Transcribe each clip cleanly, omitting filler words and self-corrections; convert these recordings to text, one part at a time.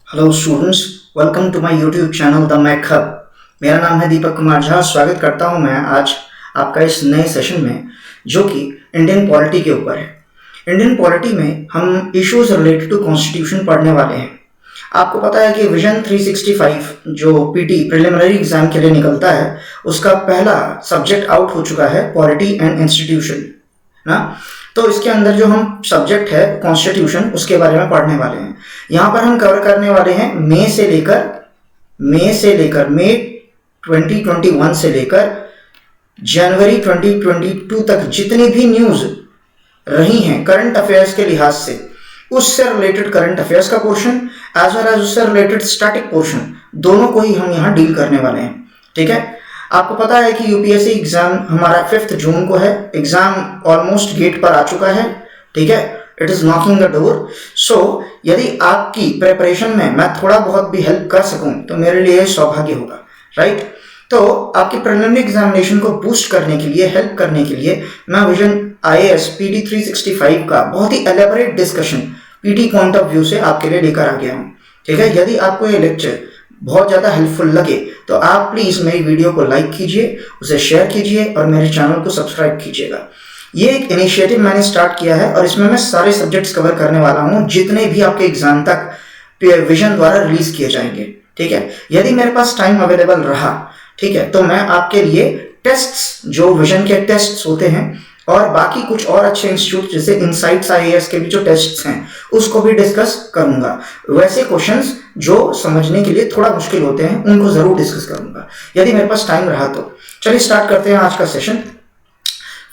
Hello students, welcome to my YouTube channel the Mac Hub. मेरा नाम है दीपक कुमार झा। स्वागत करता हूं मैं आज आपका इस नए सेशन में, जो कि इंडियन पॉलिटी के ऊपर है। इंडियन पॉलिटी में हम इश्यूज रिलेटेड टू कॉन्स्टिट्यूशन पढ़ने वाले हैं। आपको पता है कि विजन 365 जो पीटी प्रिलिमिनरी एग्जाम के लिए निकलता है, उसका पहला सब्जेक्ट आउट हो चुका है, पॉलिटी एंड इंस्टीट्यूशन ना। तो इसके अंदर जो हम सब्जेक्ट है कॉन्स्टिट्यूशन, उसके बारे में पढ़ने वाले हैं। यहाँ पर हम कवर करने वाले हैं मई 2021 से लेकर जनवरी 2022 तक जितनी भी न्यूज रही हैं करंट अफेयर्स के लिहाज से, उससे रिलेटेड करंट अफेयर्स का पोर्शन एज वेल एज उससे रिलेटेड स्टैटिक पोर्शन, दोनों को ही हम यहाँ डील करने वाले हैं। ठीक है, आपको पता है कि यूपीएससी एग्जाम हमारा 5 जून को है। एग्जाम ऑलमोस्ट गेट पर आ चुका है। ठीक है, it is knocking the door. So यदि आपकी प्रिपरेशन में मैं थोड़ा बहुत भी हेल्प कर सकूं तो मेरे लिए सौभाग्य होगा, राइट। तो आपकी प्रिलिमिनरी एग्जामिनेशन को बूस्ट करने के लिए, हेल्प करने के लिए, मैं विजन आईएएस पीटी 365 का बहुत ही elaborate discussion PT point of view से आपके लिए लेकर आ गया हूं। ठीक है, यदि आपको ये लेक्चर बहुत ज़्यादा हेल्पफुल लगे तो आप प्लीज़ मेरी वीडियो को लाइक कीजिए, उसे शेयर कीजिए और मेरे चैनल को सब्सक्राइब कीजिएगा। ये एक इनिशिएटिव मैंने स्टार्ट किया है और इसमें मैं सारे सब्जेक्ट्स कवर करने वाला हूँ जितने भी आपके एग्जाम तक विजन द्वारा रिलीज किए जाएंगे। ठीक है, यदि मेरे पास टाइम अवेलेबल रहा, ठीक है, तो मैं आपके लिए टेस्ट्स, जो विजन के टेस्ट्स होते हैं और बाकी कुछ और अच्छे इंस्टीट्यूट जैसे इनसाइट्स आईएएस के भी जो टेस्ट्स हैं, उसको भी डिस्कस करूंगा। वैसे क्वेश्चंस जो समझने के लिए थोड़ा मुश्किल होते हैं, उनको जरूर डिस्कस करूंगा यदि मेरे पास टाइम रहा तो। चलिए स्टार्ट करते हैं आज का सेशन।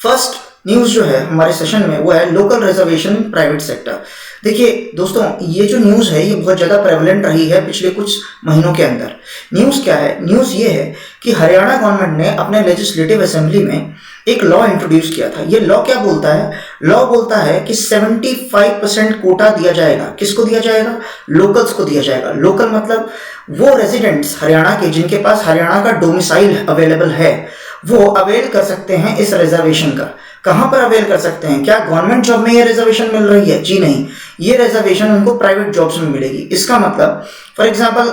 फर्स्ट न्यूज जो है हमारे सेशन में वो है local reservation in private sector. देखिए दोस्तों, ये जो न्यूज है ये बहुत ज्यादा प्रेवलेंट रही है पिछले कुछ महीनों के अंदर। न्यूज क्या है? न्यूज ये है कि हरियाणा गवर्नमेंट ने अपने लेजिस्लेटिव असेंबली में एक लॉ इंट्रोड्यूस किया था। ये लॉ क्या बोलता है? लॉ बोलता है कि 75% कोटा दिया जाएगा। किसको दिया जाएगा? लोकल्स को दिया जाएगा। लोकल मतलब वो रेजिडेंट्स हरियाणा के जिनके पास हरियाणा का डोमिसाइल अवेलेबल है, वो अवेल कर सकते हैं इस रिजर्वेशन का। कहां पर अवेल कर सकते हैं? क्या गवर्नमेंट जॉब में ये रिजर्वेशन मिल रही है? जी नहीं, ये रिजर्वेशन उनको प्राइवेट जॉब्स में मिलेगी। इसका मतलब फॉर एग्जांपल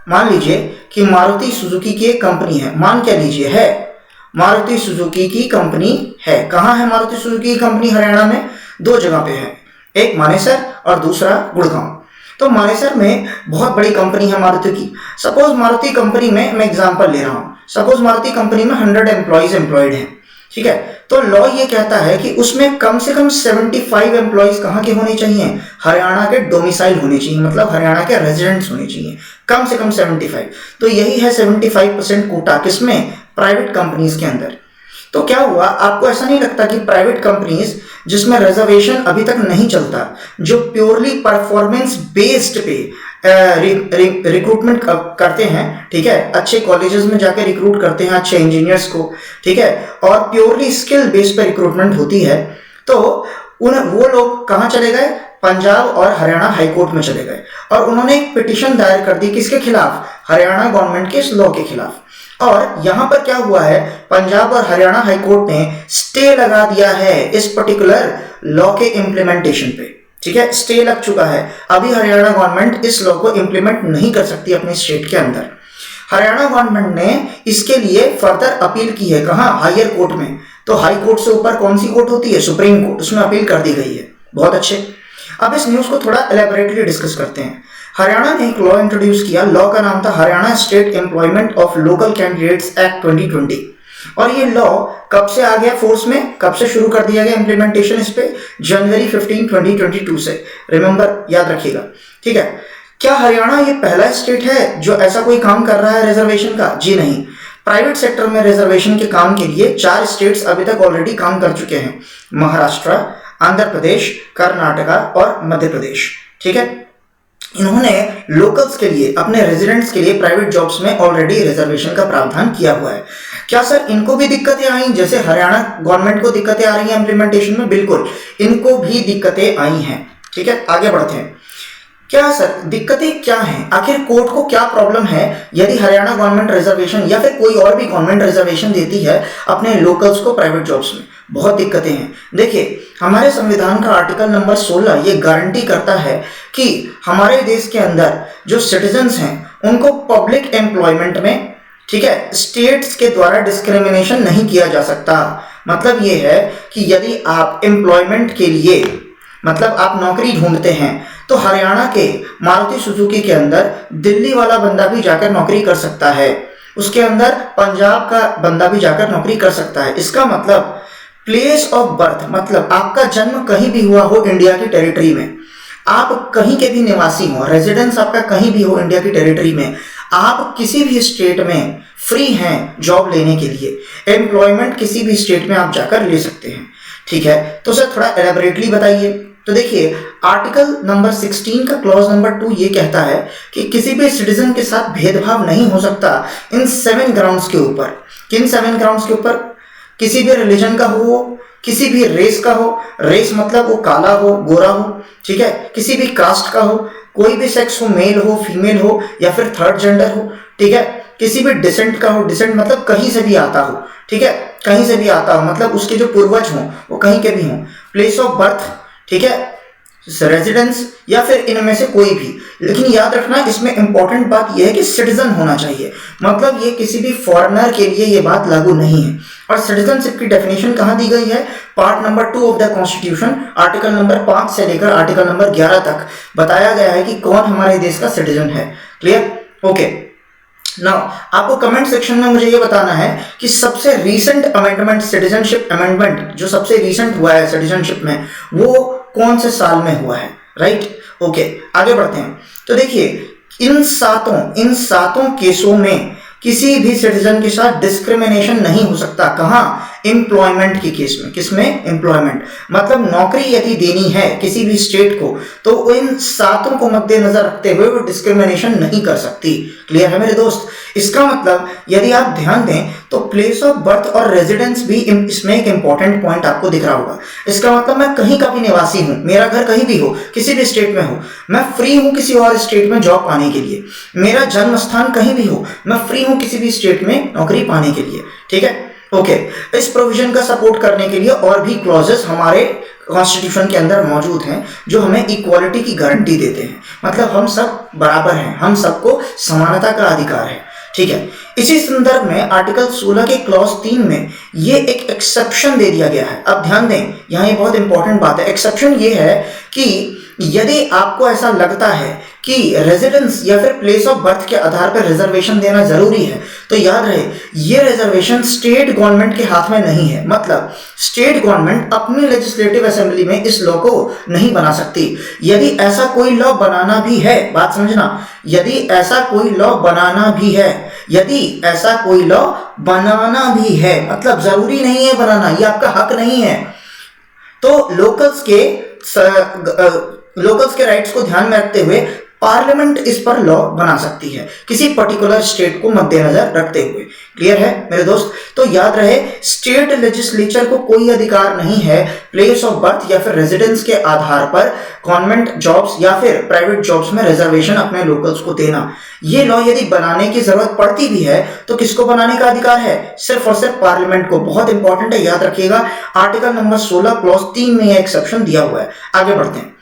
मान लीजिए कि मारुति सुजुकी की एक कंपनी है, मान क्या लीजिए है मारुति सुजुकी की कंपनी है। कहां है मारुति सुजुकी की कंपनी? हरियाणा में 2 जगह पे है, एक मानेसर और दूसरा गुड़गांव। तो मानेसर में बहुत बड़ी कंपनी है मारुति की। सपोज मारुति कंपनी में, मैं एग्जांपल ले रहा हूं, सपोज मारुति कंपनी में 100 एम्प्लॉइज एम्प्लॉयड हैं। ठीक है, तो लॉ ये कहता है कि उसमें कम से कम 75 एम्प्लॉइज कहां के होने चाहिए? हरियाणा के डोमिसाइल होने चाहिए, मतलब हरियाणा के रेजिडेंट्स होने चाहिए, कम से कम 75। तो यही है 75% कोटा, किसमें? प्राइवेट कंपनीज के अंदर। तो क्या हुआ, आपको ऐसा नहीं लगता कि प्राइवेट कंपनीज जिसमें रिजर्वेशन अभी तक नहीं चलता, जो प्योरली परफॉर्मेंस बेस्ड पे रिक्रूटमेंट करते हैं, ठीक है, अच्छे कॉलेजेस में जाकर रिक्रूट करते हैं अच्छे इंजीनियर्स को, ठीक है, और प्योरली स्किल बेस्ड पे रिक्रूटमेंट होती है, तो वो लोग कहाँ चले गए? पंजाब और हरियाणा हाईकोर्ट में चले गए और उन्होंने एक पिटीशन दायर कर दी। किसके खिलाफ? हरियाणा गवर्नमेंट के इस लॉ के खिलाफ। और यहां पर क्या हुआ है, पंजाब और हरियाणा हाईकोर्ट ने स्टे लगा दिया है इस पर्टिकुलर लॉ के इंप्लीमेंटेशन पे। ठीक है, स्टे लग चुका है। अभी हरियाणा गवर्नमेंट इस लॉ को इंप्लीमेंट नहीं कर सकती अपने स्टेट के अंदर। हरियाणा गवर्नमेंट ने इसके लिए फर्दर अपील की है। कहां? हायर कोर्ट में। तो हाई कोर्ट से ऊपर कौन सी कोर्ट होती है? Supreme court. उसमें अपील कर दी गई है। बहुत अच्छे। अब इस न्यूज को थोड़ा एलेबोरेटली डिस्कस करते हैं। हरियाणा ने एक लॉ इंट्रोड्यूस किया। लॉ का नाम था Haryana state employment of local candidates act 2020। और ये लॉ कब से आ गया फोर्स में? कब से शुरू कर दिया गया इंप्लीमेंटेशन इस पे? जनवरी 15, 2022 से। रिमेंबर, याद रखिएगा। ठीक है, क्या हरियाणा ये पहला स्टेट है जो ऐसा कोई काम कर रहा है रिजर्वेशन का? जी नहीं। प्राइवेट सेक्टर में रिजर्वेशन के काम के लिए 4 स्टेट्स अभी तक ऑलरेडी काम कर चुके हैं, महाराष्ट्र, आंध्र प्रदेश, कर्नाटका और मध्य प्रदेश। ठीक है, इन्होंने लोकल्स के लिए, अपने रेजिडेंट्स के लिए प्राइवेट जॉब्स में ऑलरेडी रिजर्वेशन का प्रावधान किया हुआ है। क्या सर इनको भी दिक्कतें आई जैसे हरियाणा गवर्नमेंट को दिक्कतें आ रही हैं इंप्लीमेंटेशन में? बिल्कुल, इनको भी दिक्कतें आई हैं। ठीक है, आगे बढ़ते हैं। क्या सर दिक्कतें क्या हैं? आखिर कोर्ट को क्या प्रॉब्लम है यदि हरियाणा गवर्नमेंट रिजर्वेशन या फिर कोई और भी गवर्नमेंट रिजर्वेशन देती है अपने लोकल्स को प्राइवेट जॉब्स में? बहुत दिक्कतें हैं। देखिए, हमारे संविधान का आर्टिकल नंबर 16 ये गारंटी करता है कि हमारे देश के अंदर जो सिटीजन्स हैं उनको पब्लिक एम्प्लॉयमेंट में, ठीक है, स्टेट्स के द्वारा डिस्क्रिमिनेशन नहीं किया जा सकता। मतलब ये है कि यदि आप एम्प्लॉयमेंट के लिए, मतलब आप नौकरी ढूंढते हैं, तो हरियाणा के मारुति सुजुकी के अंदर दिल्ली वाला बंदा भी जाकर नौकरी कर सकता है, उसके अंदर पंजाब का बंदा भी जाकर नौकरी कर सकता है। इसका मतलब प्लेस ऑफ बर्थ, मतलब आपका जन्म कहीं भी हुआ हो इंडिया की टेरिटरी में, आप कहीं के भी निवासी हो, रेजिडेंस आपका कहीं भी हो इंडिया की टेरिटरी में, आप किसी भी स्टेट में फ्री हैं जॉब लेने के लिए, एम्प्लॉयमेंट किसी भी स्टेट में आप जाकर ले सकते हैं। ठीक है, तो सर थोड़ा एलेबोरेटली बताइए। तो देखिए, आर्टिकल नंबर 16 का क्लॉज नंबर 2 ये कहता है कि किसी भी सिटीजन के साथ भेदभाव नहीं हो सकता इन 7 ग्राउंड्स के ऊपर। किन 7 ग्राउंड्स के ऊपर? किसी भी रिलीजन का हो, किसी भी रेस का हो, रेस मतलब वो काला हो, गोरा हो, ठीक है, किसी भी कास्ट का हो, कोई भी सेक्स हो, मेल हो, फीमेल हो, या फिर थर्ड जेंडर हो, ठीक है, किसी भी डिसेंट का हो, डिसेंट मतलब कहीं से भी आता हो, ठीक है, कहीं से भी आता हो, मतलब उसके जो पूर्वज हों वो कहीं के भी हों, प्लेस ऑफ बर्थ, ठीक है, रेजिडेंस, या फिर इनमें से कोई भी। लेकिन याद रखना, इसमें इंपॉर्टेंट बात यह है कि सिटीजन होना चाहिए, मतलब ये किसी भी फॉरेनर के लिए ये बात लागू नहीं है। और सिटीजनशिप की डेफिनेशन कहाँ दी गई है? Part number 2 of the constitution, article number 5 से लेकर आर्टिकल नंबर 11 तक बताया गया है कि कौन हमारे देश का सिटीजन है। क्लियर? ओके। नाउ आपको कमेंट सेक्शन में मुझे ये बताना है कि सबसे रीसेंट अमेंडमेंट, सिटीजनशिप अमेंडमेंट जो सबसे रीसेंट हुआ है सिटीजनशिप में, वो कौन से साल में हुआ है? राइट, ओके, आगे बढ़ते हैं। तो देखिए, इन सातों केसों में किसी भी सिटीजन के साथ डिस्क्रिमिनेशन नहीं हो सकता। कहाँ? एम्प्लॉयमेंट के केस में। किसमें? एम्प्लॉयमेंट, मतलब नौकरी यदि देनी है किसी भी स्टेट को, तो इन सातों को मद्देनजर रखते हुए वो डिस्क्रिमिनेशन नहीं कर सकती। क्लियर है मेरे दोस्त? इसका मतलब यदि आप ध्यान दें तो प्लेस ऑफ बर्थ और रेजिडेंस भी इसमें एक इंपॉर्टेंट पॉइंट आपको दिख रहा होगा। इसका मतलब मैं कहीं का भी निवासी हूं, मेरा घर कहीं भी हो, किसी भी स्टेट में हो, मैं फ्री हूं किसी और स्टेट में जॉब पाने के लिए। मेरा जन्म स्थान कहीं भी हो, मैं फ्री हूं किसी भी स्टेट में नौकरी पाने के लिए। ठीक है, ओके। इस प्रोविजन का सपोर्ट करने के लिए और भी क्लॉजेस हमारे कॉन्स्टिट्यूशन के अंदर मौजूद हैं जो हमें इक्वालिटी की गारंटी देते हैं, मतलब हम सब बराबर हैं, हम सबको समानता का अधिकार है। ठीक है, इसी संदर्भ में आर्टिकल 16 के क्लॉज 3 में ये एक एक्सेप्शन दे दिया गया है। अब ध्यान दें, यहाँ ये बहुत इंपॉर्टेंट बात है। एक्सेप्शन ये है कि यदि आपको ऐसा लगता है कि रेजिडेंस या फिर प्लेस ऑफ बर्थ के आधार पर रिजर्वेशन देना जरूरी है, तो याद रहे ये रिजर्वेशन स्टेट गवर्नमेंट के हाथ में नहीं है। मतलब स्टेट गवर्नमेंट अपनी लेजिस्लेटिव असेंबली में इस लॉ को नहीं बना सकती। यदि ऐसा कोई लॉ बनाना भी है, बात समझना, यदि ऐसा कोई लॉ बनाना भी है, यदि ऐसा कोई लॉ बनाना भी है, मतलब जरूरी नहीं है बनाना, ये आपका हक नहीं है, तो लोकल्स के राइट्स को ध्यान में रखते हुए पार्लियामेंट इस पर लॉ बना सकती है, किसी पर्टिकुलर स्टेट को मद्देनजर रखते हुए। क्लियर है मेरे दोस्त? तो याद रहे, स्टेट लेजिस्लेचर को कोई अधिकार नहीं है प्लेस ऑफ बर्थ या फिर रेजिडेंस के आधार पर गवर्नमेंट जॉब्स या फिर प्राइवेट जॉब्स में रिजर्वेशन अपने लोकल्स को देना। ये लॉ यदि बनाने की जरूरत पड़ती भी है तो किसको बनाने का अधिकार है? सिर्फ और सिर्फ पार्लियामेंट को। बहुत इंपॉर्टेंट है, याद रखिएगा। आर्टिकल नंबर 16 क्लॉज 3 में यह एक्सेप्शन दिया हुआ है। आगे बढ़ते हैं।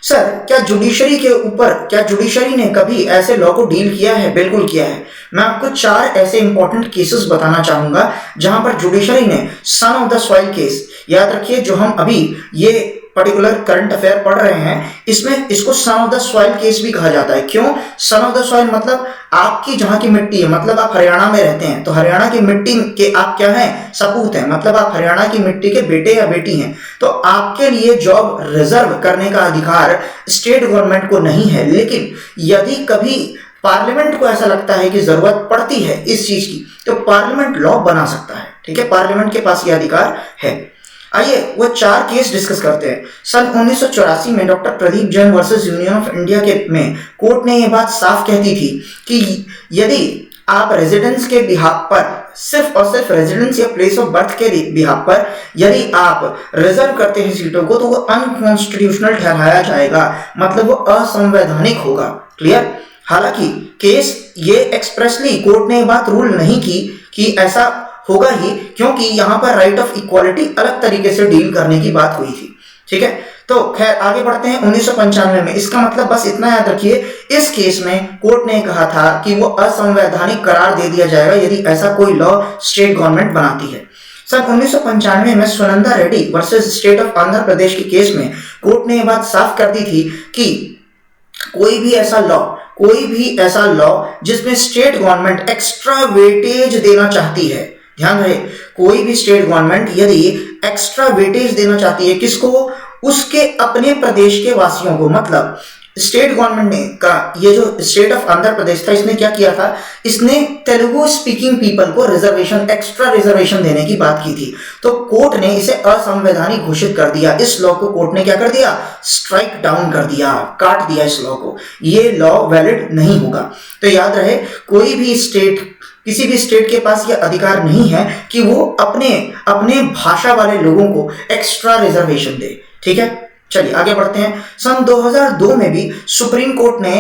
सर, क्या जुडिशरी ने कभी ऐसे लॉ को डील किया है? बिल्कुल किया है। मैं आपको 4 ऐसे इंपॉर्टेंट केसेस बताना चाहूंगा जहां पर जुडिशरी ने son of the soil case, याद रखिए जो हम अभी ये पर्टिकुलर करंट अफेयर पढ़ रहे हैं, इसमें इसको son of the soil case भी कहा जाता है। क्यों सन ऑफ द सॉइल? मतलब आपकी जहां की मिट्टी है, मतलब आप हरियाणा में रहते हैं तो हरियाणा की मिट्टी के आप क्या हैं? सपूत हैं, मतलब आप हरियाणा की मिट्टी के बेटे या बेटी हैं। तो आपके लिए जॉब रिजर्व करने का अधिकार स्टेट गवर्नमेंट को नहीं है। लेकिन यदि कभी पार्लियामेंट को ऐसा लगता है कि जरूरत पड़ती है इस चीज की, तो पार्लियामेंट लॉ बना सकता है। ठीक है, पार्लियामेंट के पास यह अधिकार है। आइए वो 4 केस डिस्कस करते हैं। सन 1984 में doctor Pradeep Jain versus union of India के में कोर्ट ने यह बात साफ कहती थी कि यदि आप रेजिडेंस के बिहाफ पर, सिर्फ और सिर्फ रेजिडेंस या प्लेस ऑफ बर्थ के बिहाफ पर यदि आप रिजर्व करते हैं सीटों को, तो वो अनकॉन्स्टिट्यूशनल ठहराया जाएगा, मतलब वो असंवैधानिक होगा। क्लियर? हालांकि केस ये एक्सप्रेसली कोर्ट ने बात रूल नहीं की कि ऐसा होगा ही, क्योंकि यहाँ पर राइट ऑफ इक्वालिटी अलग तरीके से डील करने की बात हुई थी। ठीक है, तो खैर आगे बढ़ते हैं 1995 में। इसका मतलब बस इतना याद रखिए, इस केस में कोर्ट ने कहा था कि वो असंवैधानिक करार दे दिया जाएगा यदि ऐसा कोई लॉ स्टेट गवर्नमेंट बनाती है। सन 1995 में Sunanda Reddy versus state of Andhra Pradesh के केस में कोर्ट ने यह बात साफ कर दी थी कि कोई भी ऐसा लॉ जिसमें स्टेट गवर्नमेंट एक्स्ट्रा वेटेज देना चाहती है, ध्यान रहे, कोई भी स्टेट गवर्नमेंट यदि एक्स्ट्रा वेटेज देना चाहती है, किसको? उसके अपने प्रदेश के वासियों को। मतलब स्टेट गवर्नमेंट ने का ये जो स्टेट ऑफ आंध्र प्रदेश था, इसने क्या किया था, इसने तेलुगु स्पीकिंग पीपल को रिजर्वेशन, एक्स्ट्रा रिजर्वेशन देने की बात की थी। तो कोर्ट ने इसे असंवैधानिक घोषित कर दिया। इस लॉ को कोर्ट ने क्या कर दिया? स्ट्राइक डाउन कर दिया, काट दिया इस लॉ को। ये लॉ वैलिड नहीं होगा। तो याद रहे, कोई भी स्टेट, किसी भी स्टेट के पास यह अधिकार नहीं है कि वो अपने भाषा वाले लोगों को एक्स्ट्रा रिजर्वेशन दे। ठीक है, चलिए आगे बढ़ते हैं। सन 2002 में भी सुप्रीम कोर्ट ने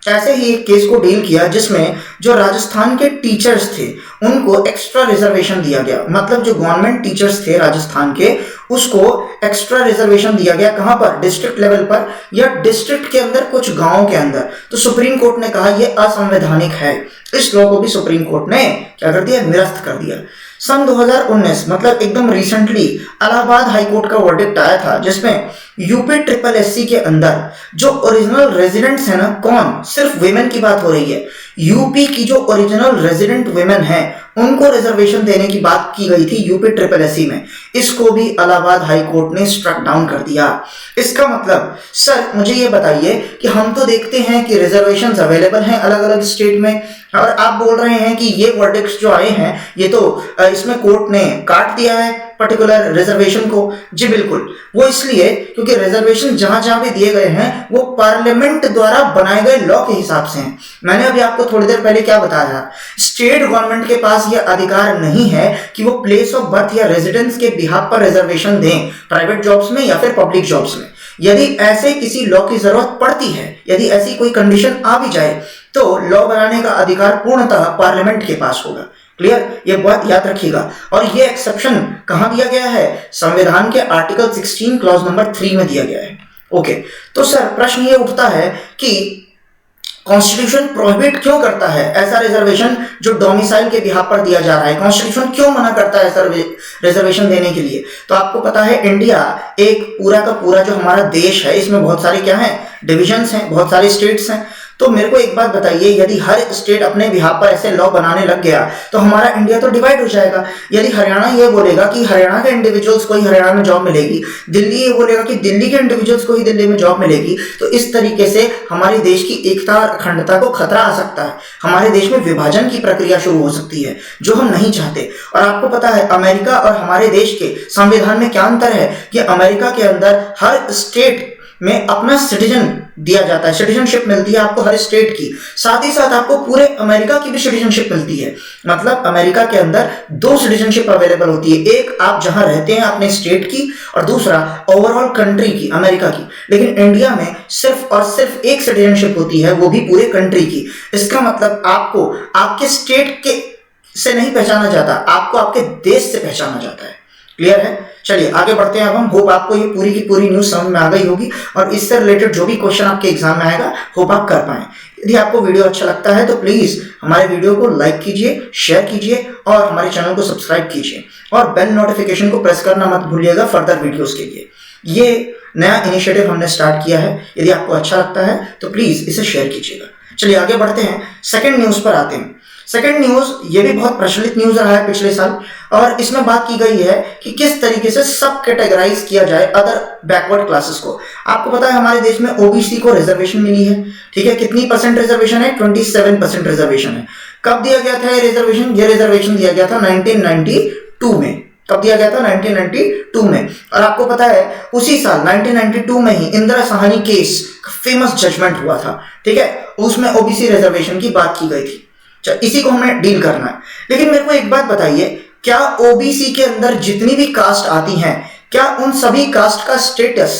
ऐसे ही एक केस को डील किया जिसमें जो राजस्थान के टीचर्स थे उनको एक्स्ट्रा रिजर्वेशन दिया गया। मतलब जो गवर्नमेंट टीचर्स थे राजस्थान के, उसको एक्स्ट्रा रिजर्वेशन दिया गया। कहां पर? डिस्ट्रिक्ट लेवल पर या डिस्ट्रिक्ट के अंदर, कुछ गांवों के अंदर। तो सुप्रीम कोर्ट ने कहा यह असंवैधानिक है। इस लॉ को भी सुप्रीम कोर्ट ने क्या कर दिया? निरस्त कर दिया। सन 2019 मतलब एकदम रिसेंटली इलाहाबाद हाईकोर्ट का वर्डिक्ट आया था जिसमें यूपी ट्रिपल एससी के अंदर जो ओरिजिनल रेजिडेंट्स है ना, कौन? सिर्फ वुमेन की बात हो रही है। यूपी की जो ओरिजिनल रेजिडेंट वुमेन है उनको रिजर्वेशन देने की बात की गई थी यूपी ट्रिपल एससी में। इसको भी इलाहाबाद हाई कोर्ट ने स्ट्रक डाउन कर दिया। इसका मतलब सर मुझे ये बताइए कि हम तो देखते हैं कि रिजर्वेशंस अवेलेबल हैं अलग अलग स्टेट में, और आप बोल रहे हैं कि ये वर्डिक्ट्स जो आए हैं ये तो इसमें कोर्ट ने काट दिया है पर्टिकुलर रिजर्वेशन को। जी बिल्कुल, वो इसलिए क्योंकि रिजर्वेशन जहां जहां भी दिए गए हैं वो पार्लियामेंट द्वारा बनाए गए लॉ के हिसाब से हैं। मैंने अभी आपको थोड़ी देर पहले क्या बताया, स्टेट गवर्नमेंट के पास यह अधिकार नहीं है कि वो प्लेस ऑफ बर्थ या रेजिडेंस के बिहाफ पर रिजर्वेशन दें प्राइवेट जॉब्स में या फिर पब्लिक जॉब्स में। यदि ऐसे किसी लॉ की जरूरत पड़ती है, यदि ऐसी कोई कंडीशन आ भी जाए, तो लॉ बनाने का अधिकार पूर्णतः पार्लियामेंट के पास होगा। क्लियर? ये बात याद रखिएगा। और ये एक्सेप्शन कहां दिया गया है? संविधान के आर्टिकल 16 क्लॉज नंबर 3 में दिया गया है। ओके, तो सर प्रश्न ये उठता है कि कॉन्स्टिट्यूशन प्रोहिबिट क्यों करता है ऐसा रिजर्वेशन जो डोमिसाइल के बिहाफ पर दिया जा रहा है? कॉन्स्टिट्यूशन क्यों मना करता है ऐसा रिजर्वेशन देने के लिए? तो आपको पता है इंडिया एक पूरा का पूरा जो हमारा देश है, इसमें बहुत सारे क्या है? डिविजन्स हैं, बहुत सारे स्टेट्स हैं। तो मेरे को एक बात बताइए, यदि हर स्टेट अपने बिहाफ पर ऐसे लॉ बनाने लग गया तो हमारा इंडिया तो डिवाइड हो जाएगा। यदि हरियाणा ये बोलेगा कि हरियाणा के इंडिविजुअल्स को ही हरियाणा में जॉब मिलेगी, दिल्ली ये बोलेगा कि दिल्ली के इंडिविजुअल्स को ही दिल्ली में जॉब मिलेगी, तो इस तरीके से हमारे देश की एकता और अखंडता को खतरा आ सकता है। हमारे देश में विभाजन की प्रक्रिया शुरू हो सकती है जो हम नहीं चाहते। और आपको पता है अमेरिका और हमारे देश के संविधान में क्या अंतर है कि अमेरिका के अंदर हर स्टेट में अपना सिटीजन दिया जाता है, सिटीजनशिप मिलती है आपको हर स्टेट की, साथ ही साथ आपको पूरे अमेरिका की भी सिटीजनशिप मिलती है। मतलब अमेरिका के अंदर 2 सिटीजनशिप अवेलेबल होती है, एक आप जहां रहते हैं अपने स्टेट की और दूसरा ओवरऑल कंट्री की, अमेरिका की। लेकिन इंडिया में सिर्फ और सिर्फ एक सिटीजनशिप होती है, वो भी पूरे कंट्री की। इसका मतलब आपको आपके स्टेट के से नहीं पहचाना जाता, आपको आपके देश से पहचाना जाता है। क्लियर है? चलिए आगे बढ़ते हैं। अब हम होप आपको ये पूरी की पूरी न्यूज समझ में आ गई होगी और इससे रिलेटेड जो भी क्वेश्चन आपके एग्जाम में आएगा होप आप कर पाए। यदि आपको वीडियो अच्छा लगता है तो प्लीज हमारे वीडियो को लाइक कीजिए, शेयर कीजिए और हमारे चैनल को सब्सक्राइब कीजिए और बेल नोटिफिकेशन को प्रेस करना मत भूलिएगा फर्दर वीडियोस के लिए। ये नया इनिशिएटिव हमने स्टार्ट किया है, यदि आपको अच्छा लगता है तो प्लीज इसे शेयर कीजिएगा। चलिए आगे बढ़ते हैं, सेकेंड न्यूज पर आते हैं। सेकेंड न्यूज ये भी बहुत प्रचलित न्यूज रहा है पिछले साल और इसमें बात की गई है कि किस तरीके से सब कैटेगराइज किया जाए अदर बैकवर्ड क्लासेस को। आपको पता है हमारे देश में ओबीसी को रिजर्वेशन मिली है, ठीक है? कितनी परसेंट रिजर्वेशन है? 27% रिजर्वेशन है। कब दिया गया था ये रिजर्वेशन? ये रिजर्वेशन दिया गया था 1992 में। कब दिया गया था? 1992 में। और आपको पता है उसी साल 1992 में ही Indira Sawhney case famous judgement हुआ था, ठीक है? उसमें ओबीसी रिजर्वेशन की बात की गई थी। इसी को हमें डील करना है। लेकिन मेरे को एक बात बताइए, क्या ओबीसी के अंदर जितनी भी कास्ट आती हैं, क्या उन सभी कास्ट का स्टेटस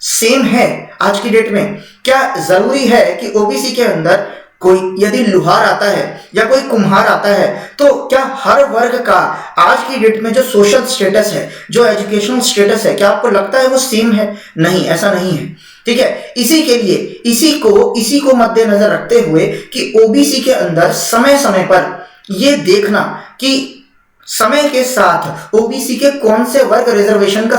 सेम है आज की डेट में? क्या जरूरी है कि ओबीसी के अंदर कोई यदि लुहार आता है या कोई कुम्हार आता है, तो क्या हर वर्ग का आज की डेट में जो सोशल स्टेटस है, जो एजुकेशनल स्टेटस है, क्या आपको लगता है वो सेम है? नहीं, ऐसा नहीं है। ठीक है, इसी के लिए इसी को मद्देनजर रखते हुए कि ओबीसी के अंदर समय समय पर ये देखना कि समय के साथ ओबीसी के कौन से वर्ग रिजर्वेशन का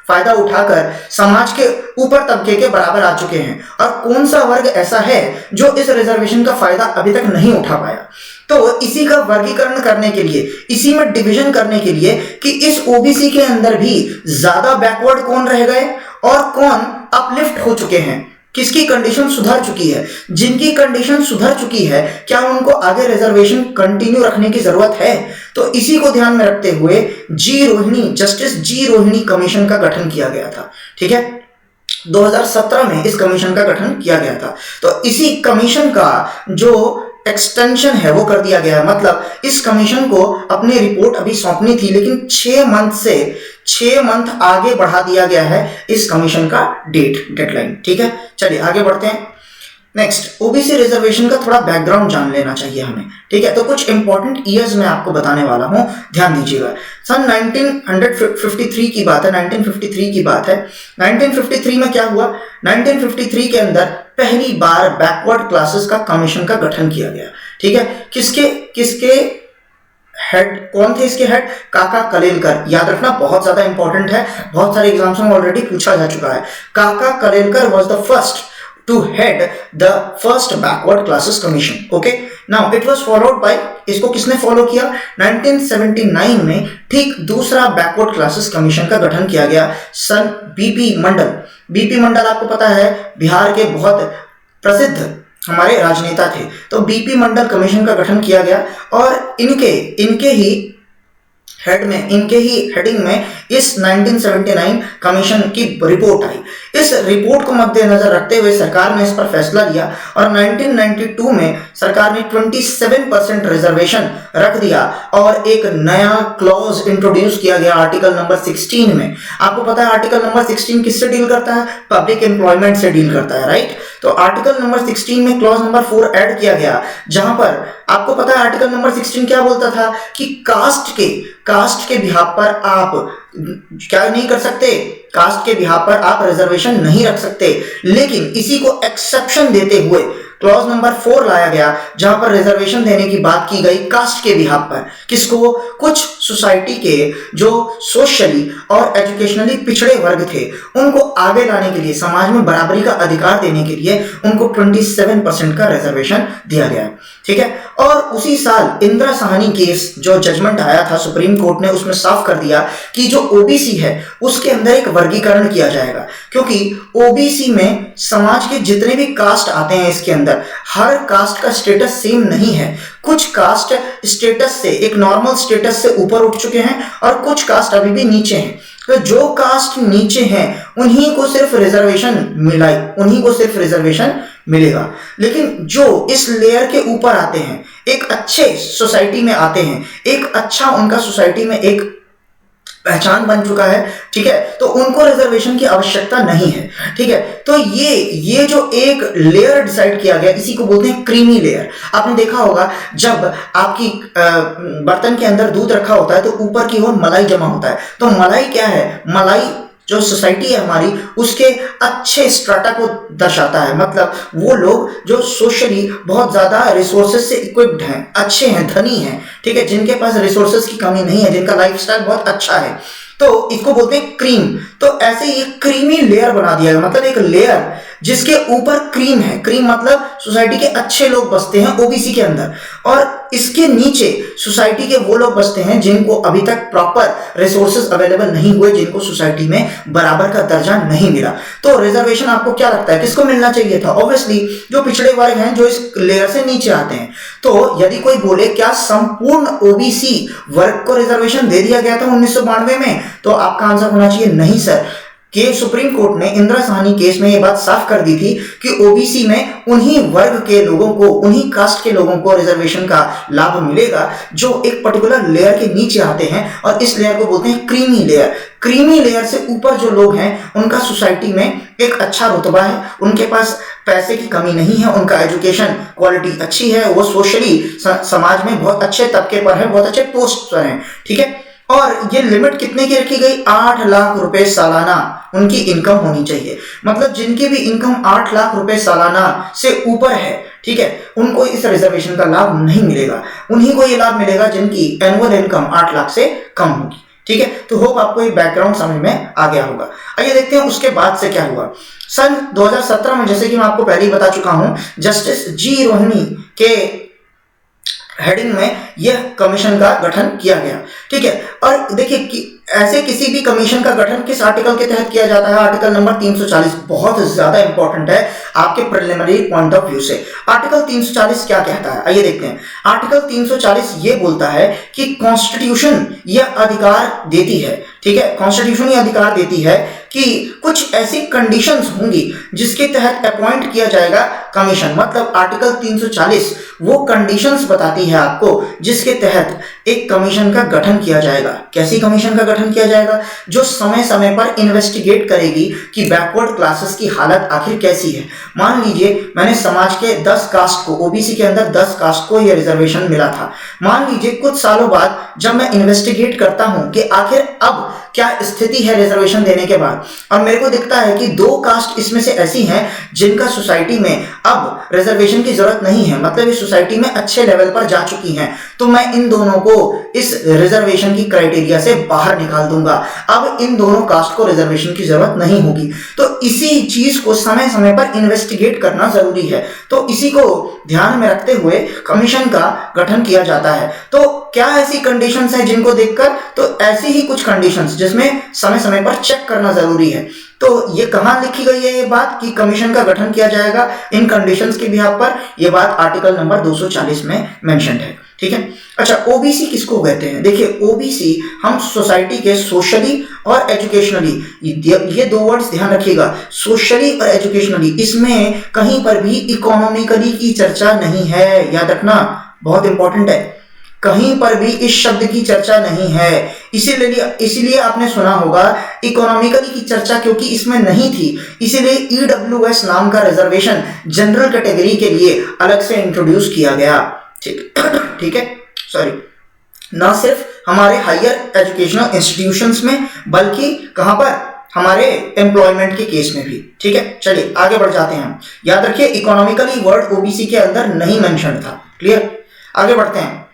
फायदा उठाकर समाज के ऊपर तबके के बराबर आ चुके हैं और कौन सा वर्ग ऐसा है जो इस रिजर्वेशन का फायदा अभी तक नहीं उठा पाया। तो इसी का वर्गीकरण करने के लिए, इसी में डिवीजन करने के लिए कि इस ओबीसी के अंदर भी ज्यादा बैकवर्ड कौन रह गए और कौन अपलिफ्ट हो चुके हैं, किसकी कंडीशन सुधर चुकी है। जिनकी कंडीशन सुधर चुकी है, क्या उनको आगे रिजर्वेशन कंटिन्यू रखने की जरूरत है? तो इसी को ध्यान में रखते हुए जस्टिस जी रोहिणी कमीशन का गठन किया गया था। ठीक है, 2017 में इस कमीशन का गठन किया गया था। तो इसी कमीशन का जो एक्सटेंशन है वो कर दिया गया है, मतलब इस कमीशन को अपनी रिपोर्ट अभी सौंपनी थी, लेकिन 6 मंथ आगे बढ़ा दिया गया है इस कमीशन का डेडलाइन। ठीक है, चलिए आगे बढ़ते हैं। नेक्स्ट, ओबीसी रिजर्वेशन का थोड़ा बैकग्राउंड जान लेना चाहिए हमें। ठीक है, तो कुछ इंपॉर्टेंट ईयर्स मैं आपको बताने वाला हूं, ध्यान दीजिएगा। सन 1953 की बात है, 1953 की बात है। 1953 में क्या हुआ? 1953 के अंदर पहली बार बैकवर्ड क्लासेस का कमीशन का गठन किया गया। ठीक है, किसके हेड कौन थे? इसके हेड काका कलेलकर। याद रखना, बहुत ज्यादा इंपॉर्टेंट है, बहुत सारे एग्जाम्स में ऑलरेडी पूछा जा चुका है। Kaka Kalelkar was the first to head the first backward classes commission. Okay, now it was followed by, इसको किसने फॉलो किया? 1979 में ठीक दूसरा बैकवर्ड क्लासेस कमीशन का गठन किया गया। सन बीपी मंडल आपको पता है बिहार के बहुत प्रसिद्ध हमारे राजनेता थे। तो बीपी मंडल कमीशन का गठन किया गया और इनके ही हेडिंग में इस 1979 कमीशन की रिपोर्ट आई। इस रिपोर्ट को मद्देनजर रखते हुए सरकार ने इस पर फैसला लिया और 1992 में सरकार ने 27% रिजर्वेशन रख दिया और एक नया क्लॉज इंट्रोड्यूस किया गया आर्टिकल नंबर 16 में। आपको पता है आर्टिकल नंबर 16 किससे डील करता है? पब्लिक एम्प्लॉयमेंट से डील करता है, राइट? तो आर्टिकल नंबर 16 में क्लॉज नंबर 4 ऐड किया गया, जहां पर आपको पता है आर्टिकल नंबर 16 क्या बोलता था कि कास्ट के बिहाफ पर आप क्या नहीं कर सकते? कास्ट के बिहाफ पर आप रिजर्वेशन नहीं रख सकते। लेकिन इसी को एक्सेप्शन देते हुए क्लॉज नंबर 4 लाया गया, जहां पर रिजर्वेशन देने की बात की गई कास्ट के बिहाफ पर। किसको? कुछ सोसाइटी के जो सोशली और एजुकेशनली पिछड़े वर्ग थे, उनको आगे लाने के लिए, समाज में बराबरी का अधिकार देने के लिए उनको 27% का रिजर्वेशन दिया गया। ठीक है, और उसी साल इंदिरा साहनी केस जो जजमेंट आया था सुप्रीम कोर्ट ने, उसमें साफ कर दिया कि जो ओबीसी है उसके अंदर एक वर्गीकरण किया जाएगा, क्योंकि ओबीसी में समाज के जितने भी कास्ट आते हैं इसके अंदर हर कास्ट का स्टेटस सेम नहीं है। कुछ कास्ट स्टेटस से, एक नॉर्मल स्टेटस से ऊपर उठ चुके हैं और कुछ कास्ट अभी भी नीचे हैं। तो जो कास्ट नीचे हैं उन्हीं को सिर्फ रिजर्वेशन मिलेगा। लेकिन जो इस लेयर के ऊपर आते हैं, एक अच्छे सोसाइटी में आते हैं, एक अच्छा उनका सोसाइटी में एक पहचान बन चुका है, ठीक है, तो उनको रिजर्वेशन की आवश्यकता नहीं है। ठीक है, तो ये जो एक लेयर डिसाइड किया गया, इसी को बोलते हैं क्रीमी लेयर। आपने देखा होगा जब आपकी बर्तन के अंदर दूध रखा होता है तो ऊपर की ओर मलाई जमा होता है। तो मलाई क्या है? मलाई जो सोसाइटी है हमारी, उसके अच्छे स्ट्राटा को दर्शाता है। मतलब वो लोग जो सोशली बहुत ज्यादा रिसोर्सेज से इक्विप्ड हैं, अच्छे हैं, धनी हैं, ठीक है, जिनके पास रिसोर्सेज की कमी नहीं है, जिनका लाइफस्टाइल बहुत अच्छा है, तो इसको बोलते हैं क्रीम। तो ऐसे ये क्रीमी लेयर बना दिया गया, मतलब एक लेयर जिसके ऊपर क्रीम है। क्रीम मतलब सोसाइटी के अच्छे लोग बसते हैं ओबीसी के अंदर, और इसके नीचे सोसाइटी के वो लोग बसते हैं जिनको अभी तक प्रॉपर रिसोर्सेज अवेलेबल नहीं हुए, जिनको सोसाइटी में बराबर का दर्जा नहीं मिला। तो रिजर्वेशन आपको क्या लगता है किसको मिलना चाहिए था? ऑब्वियसली जो पिछड़े वर्ग हैं, जो इस लेयर से नीचे आते हैं। तो यदि कोई बोले क्या संपूर्ण ओबीसी वर्ग को रिजर्वेशन दे दिया गया था 1992 में, तो आपका आंसर होना चाहिए नहीं सर। कि सुप्रीम कोर्ट ने इंदिरा साहनी केस में ये बात साफ कर दी थी कि ओबीसी में उन्हीं वर्ग के लोगों को, उन्हीं कास्ट के लोगों को रिजर्वेशन का लाभ मिलेगा जो एक पर्टिकुलर लेयर के नीचे आते हैं, और इस लेयर को बोलते हैं क्रीमी लेयर। क्रीमी लेयर से ऊपर जो लोग हैं उनका सोसाइटी में एक अच्छा रुतबा है, उनके पास पैसे की कमी नहीं है, उनका एजुकेशन क्वालिटी अच्छी है, वो सोशली समाज में बहुत अच्छे तबके पर है, बहुत अच्छे पोस्ट पर हैं, ठीक है। और ये लिमिट कितने की रखी गई? 8 लाख रुपए सालाना उनकी इनकम होनी चाहिए। मतलब जिनकी भी इनकम 8 लाख रुपए सालाना से ऊपर है, ठीक है, उनको इस रिजर्वेशन का लाभ नहीं मिलेगा। उन्हीं को ये लाभ मिलेगा जिनकी एनुअल इनकम 8 लाख से कम होगी, ठीक है। तो होप आपको ये बैकग्राउंड समझ में आ गया होगा। आइए देखते हैं उसके बाद से क्या हुआ। सन 2017 में, जैसे कि मैं आपको पहले ही बता चुका हूं, जस्टिस जी रोहिणी के हेडिंग में यह कमीशन का गठन किया गया, ठीक है। और देखिए कि ऐसे किसी भी कमीशन का गठन किस आर्टिकल के तहत किया जाता है? आर्टिकल नंबर 340 बहुत ज्यादा इंपॉर्टेंट है आपके प्रिलिमिनरी पॉइंट ऑफ व्यू से। आर्टिकल 340 क्या कहता है, आइए देखते हैं। आर्टिकल 340 ये बोलता है कि कॉन्स्टिट्यूशन यह अधिकार देती है, ठीक है, कॉन्स्टिट्यूशन यह अधिकार देती है कि कुछ ऐसी कंडीशंस होंगी जिसके तहत अपॉइंट किया जाएगा कमीशन। मतलब आर्टिकल 340 वो कंडीशंस बताती है आपको जिसके तहत एक कमीशन का गठन किया जाएगा। कैसी कमीशन का गठन किया जाएगा? जो समय समय पर इन्वेस्टिगेट करेगी कि बैकवर्ड क्लासेस की हालत आखिर कैसी है। मान लीजिए मैंने समाज के 10 कास्ट को, ओबीसी के अंदर 10 कास्ट को यह रिजर्वेशन मिला था। मान लीजिए कुछ सालों बाद जब मैं इन्वेस्टिगेट करता हूं कि आखिर अब क्या स्थिति है रिजर्वेशन देने के बाद, और मेरे को दिखता है कि 2 कास्ट इसमें से ऐसी हैं जिनका सोसाइटी में अब रिजर्वेशन की जरूरत नहीं है, मतलब इस सोसाइटी में अच्छे लेवल पर जा चुकी हैं, तो मैं इन दोनों को इस रिजर्वेशन की क्राइटेरिया से बाहर निकाल दूंगा। अब इन दोनों कास्ट को रिजर्वेशन की जरूरत नहीं होगी। तो इसी चीज को समय समय पर इन्वेस्टिगेट करना जरूरी है। तो इसी को ध्यान में रखते हुए कमीशन का गठन किया जाता है। तो क्या ऐसी कंडीशंस हैं जिनको देखकर? तो ऐसी ही कुछ कंडीशंस जिसमें समय समय पर चेक करना जरूरी है। तो ये कहां लिखी गई है ये बात कि कमीशन का गठन किया जाएगा इन कंडीशंस के बिहाफ पर? ये बात आर्टिकल नंबर 240 में मेंशन्ड है, ठीक है। अच्छा, ओबीसी किसको कहते हैं? देखिए ओबीसी हम सोसाइटी के सोशली और एजुकेशनली, ये 2 वर्ड्स ध्यान रखिएगा, सोशली और एजुकेशनली, इसमें कहीं पर भी इकोनॉमिकली की चर्चा नहीं है। याद रखना, बहुत इंपॉर्टेंट है, कहीं पर भी इस शब्द की चर्चा नहीं है। इसीलिए आपने सुना होगा इकोनॉमिकली की चर्चा क्योंकि इसमें नहीं थी, इसीलिए ईडब्ल्यूएस नाम का रिजर्वेशन जनरल कैटेगरी के लिए अलग से इंट्रोड्यूस किया गया, ठीक है, सॉरी, ना सिर्फ हमारे हायर एजुकेशनल इंस्टीट्यूशंस में बल्कि कहां पर? हमारे एम्प्लॉयमेंट के केस में भी, ठीक है। चलिए आगे बढ़ जाते हैं। याद रखिए इकोनॉमिकली वर्ड ओबीसी के अंदर नहीं मेंशन था, क्लियर। आगे बढ़ते हैं।